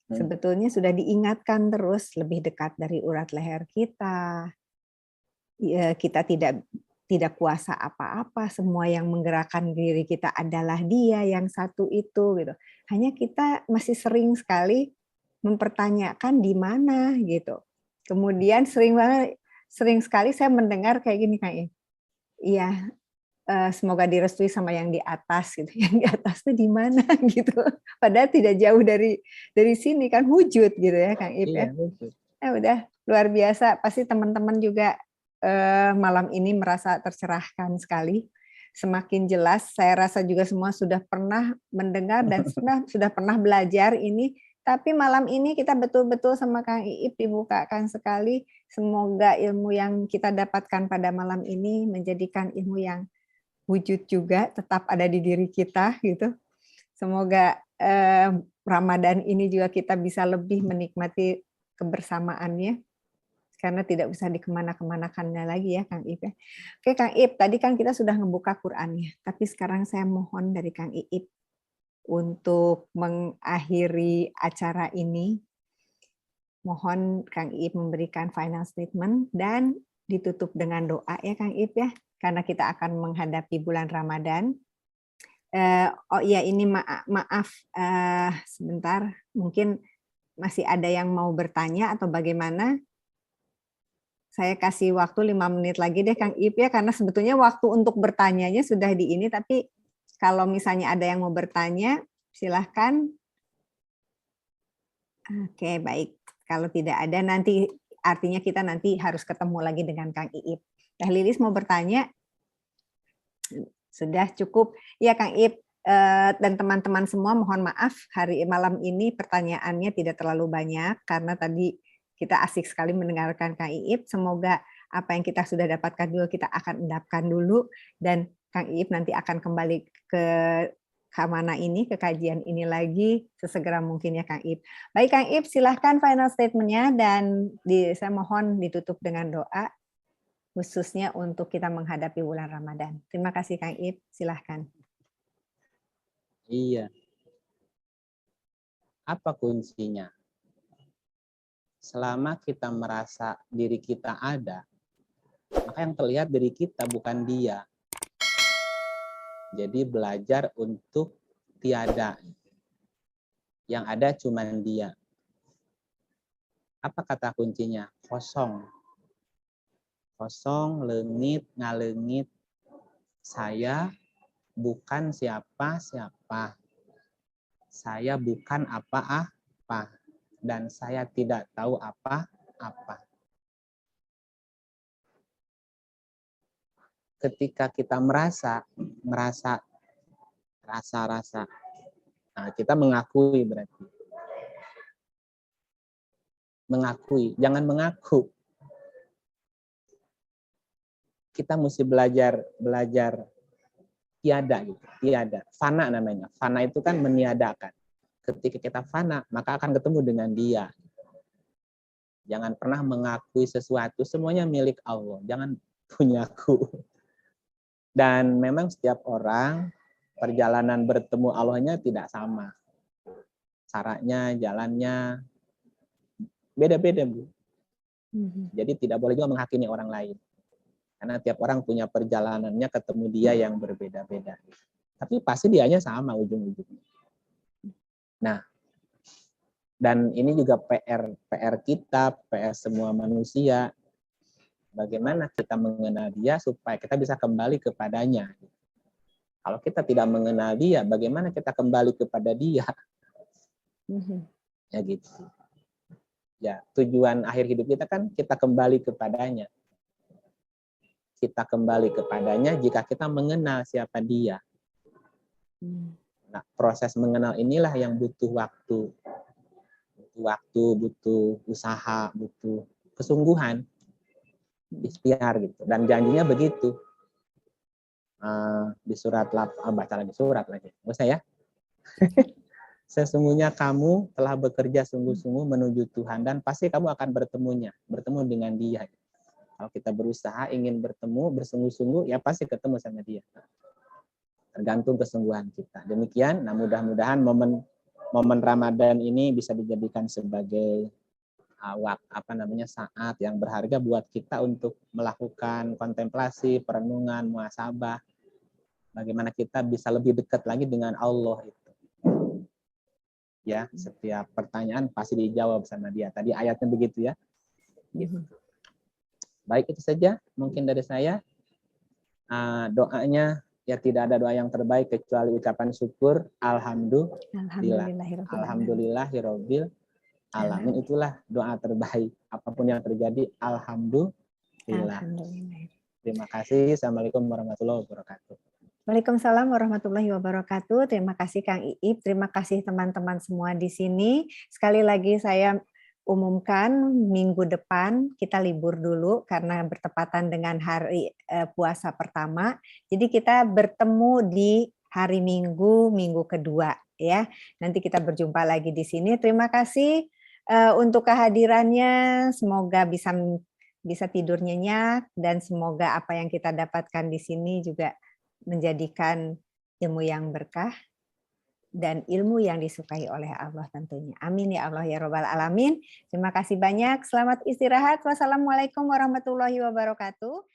A: Sebetulnya sudah diingatkan terus lebih dekat dari urat leher kita. Kita tidak kuasa apa-apa. Semua yang menggerakkan diri kita adalah Dia yang satu itu gitu. Hanya kita masih sering sekali mempertanyakan di mana gitu. Kemudian sering sekali saya mendengar kayak gini kayak, iya. Semoga direstui sama yang di atas gitu. Yang di atas itu di mana gitu. Padahal tidak jauh dari sini kan wujud gitu ya Kang Ip ya. Udah luar biasa. Pasti teman-teman juga malam ini merasa tercerahkan sekali. Semakin jelas, saya rasa juga semua sudah pernah mendengar dan sudah pernah belajar ini. Tapi malam ini kita betul-betul sama Kang Iip dibukakan sekali. Semoga ilmu yang kita dapatkan pada malam ini menjadikan ilmu yang wujud juga, tetap ada di diri kita gitu. Semoga Ramadan ini juga kita bisa lebih menikmati kebersamaannya, karena tidak usah dikemana-kemanakannya lagi ya Kang Iip ya. Oke Kang Iip, tadi kan kita sudah membuka Qur'annya, tapi sekarang saya mohon dari Kang Iip untuk mengakhiri acara ini, mohon Kang Iip memberikan final statement dan ditutup dengan doa ya Kang Iip ya, karena kita akan menghadapi bulan Ramadan. Oh iya ini maaf sebentar, mungkin masih ada yang mau bertanya atau bagaimana? Saya kasih waktu 5 menit lagi deh Kang Iip ya, karena sebetulnya waktu untuk bertanyanya sudah di ini, tapi kalau misalnya ada yang mau bertanya, silahkan. Oke, baik. Kalau tidak ada, nanti artinya kita nanti harus ketemu lagi dengan Kang Iip. Teh Lilis mau bertanya? Sudah cukup. Ya Kang Iip, dan teman-teman semua mohon maaf hari malam ini pertanyaannya tidak terlalu banyak, karena tadi kita asik sekali mendengarkan Kang Iip. Semoga apa yang kita sudah dapatkan dulu kita akan endapkan dulu, dan Kang Iip nanti akan kembali ke mana ini, ke kajian ini lagi sesegera mungkin ya Kang Iip. Baik Kang Iip, silahkan final statement-nya dan saya mohon ditutup dengan doa khususnya untuk kita menghadapi bulan Ramadan. Terima kasih Kang Iip, silahkan.
B: Iya. Apa kuncinya? Selama kita merasa diri kita ada, maka yang terlihat diri kita bukan dia. Jadi belajar untuk tiada. Yang ada cuma dia. Apa kata kuncinya? Kosong. Kosong, leungit, ngaleungit. Saya bukan siapa-siapa. Saya bukan apa-apa. Dan saya tidak tahu apa-apa. Ketika kita merasa, rasa. Nah, kita mengakui berarti. Mengakui, jangan mengaku. Kita mesti belajar tiada gitu, tiada. Fana namanya. Fana itu kan meniadakan. Ketika kita fana, maka akan ketemu dengan dia. Jangan pernah mengakui sesuatu, semuanya milik Allah. Jangan punyaku. Dan memang setiap orang perjalanan bertemu Allahnya tidak sama. Caranya, jalannya beda-beda, Bu. Jadi tidak boleh juga menghakimi orang lain. Karena tiap orang punya perjalanannya ketemu dia yang berbeda-beda. Tapi pasti dianya sama ujung-ujungnya. Nah, dan ini juga PR kita, PR semua manusia. Bagaimana kita mengenal dia supaya kita bisa kembali kepadanya. Kalau kita tidak mengenal dia, bagaimana kita kembali kepada dia? Ya gitu. Ya, tujuan akhir hidup kita kan kita kembali kepadanya. Kita kembali kepadanya jika kita mengenal siapa dia. Nah, proses mengenal inilah yang butuh waktu. Butuh usaha, butuh kesungguhan, ikhtiar gitu. Dan janjinya begitu. Di surat baca lagi surat lagi. Nggak usah ya. Sesungguhnya kamu telah bekerja sungguh-sungguh menuju Tuhan dan pasti kamu akan bertemu dengan Dia. Kalau kita berusaha ingin bertemu bersungguh-sungguh, ya pasti ketemu sama Dia. Tergantung kesungguhan kita. Demikian. Nah, mudah-mudahan momen Ramadan ini bisa dijadikan sebagai saat yang berharga buat kita untuk melakukan kontemplasi, perenungan, muhasabah. Bagaimana kita bisa lebih dekat lagi dengan Allah itu. Ya, setiap pertanyaan pasti dijawab sama Dia. Tadi ayatnya begitu ya. Gitu. Baik, itu saja mungkin dari saya. Doanya ya tidak ada doa yang terbaik kecuali ucapan syukur. Alhamdulillahirabbil alamin. Itulah doa terbaik. Apapun yang terjadi, alhamdulillah. Terima kasih. Assalamualaikum warahmatullahi wabarakatuh.
A: Waalaikumsalam warahmatullahi wabarakatuh. Terima kasih Kang Iip, terima kasih teman-teman semua di sini. Sekali lagi saya umumkan minggu depan kita libur dulu karena bertepatan dengan hari puasa pertama. Jadi kita bertemu di hari Minggu, minggu kedua ya. Nanti kita berjumpa lagi di sini. Terima kasih untuk kehadirannya. Semoga bisa tidur nyenyak dan semoga apa yang kita dapatkan di sini juga menjadikan ilmu yang berkah dan ilmu yang disukai oleh Allah tentunya. Amin ya Allah ya Rabbal Alamin. Terima kasih banyak. Selamat istirahat. Wassalamualaikum warahmatullahi wabarakatuh.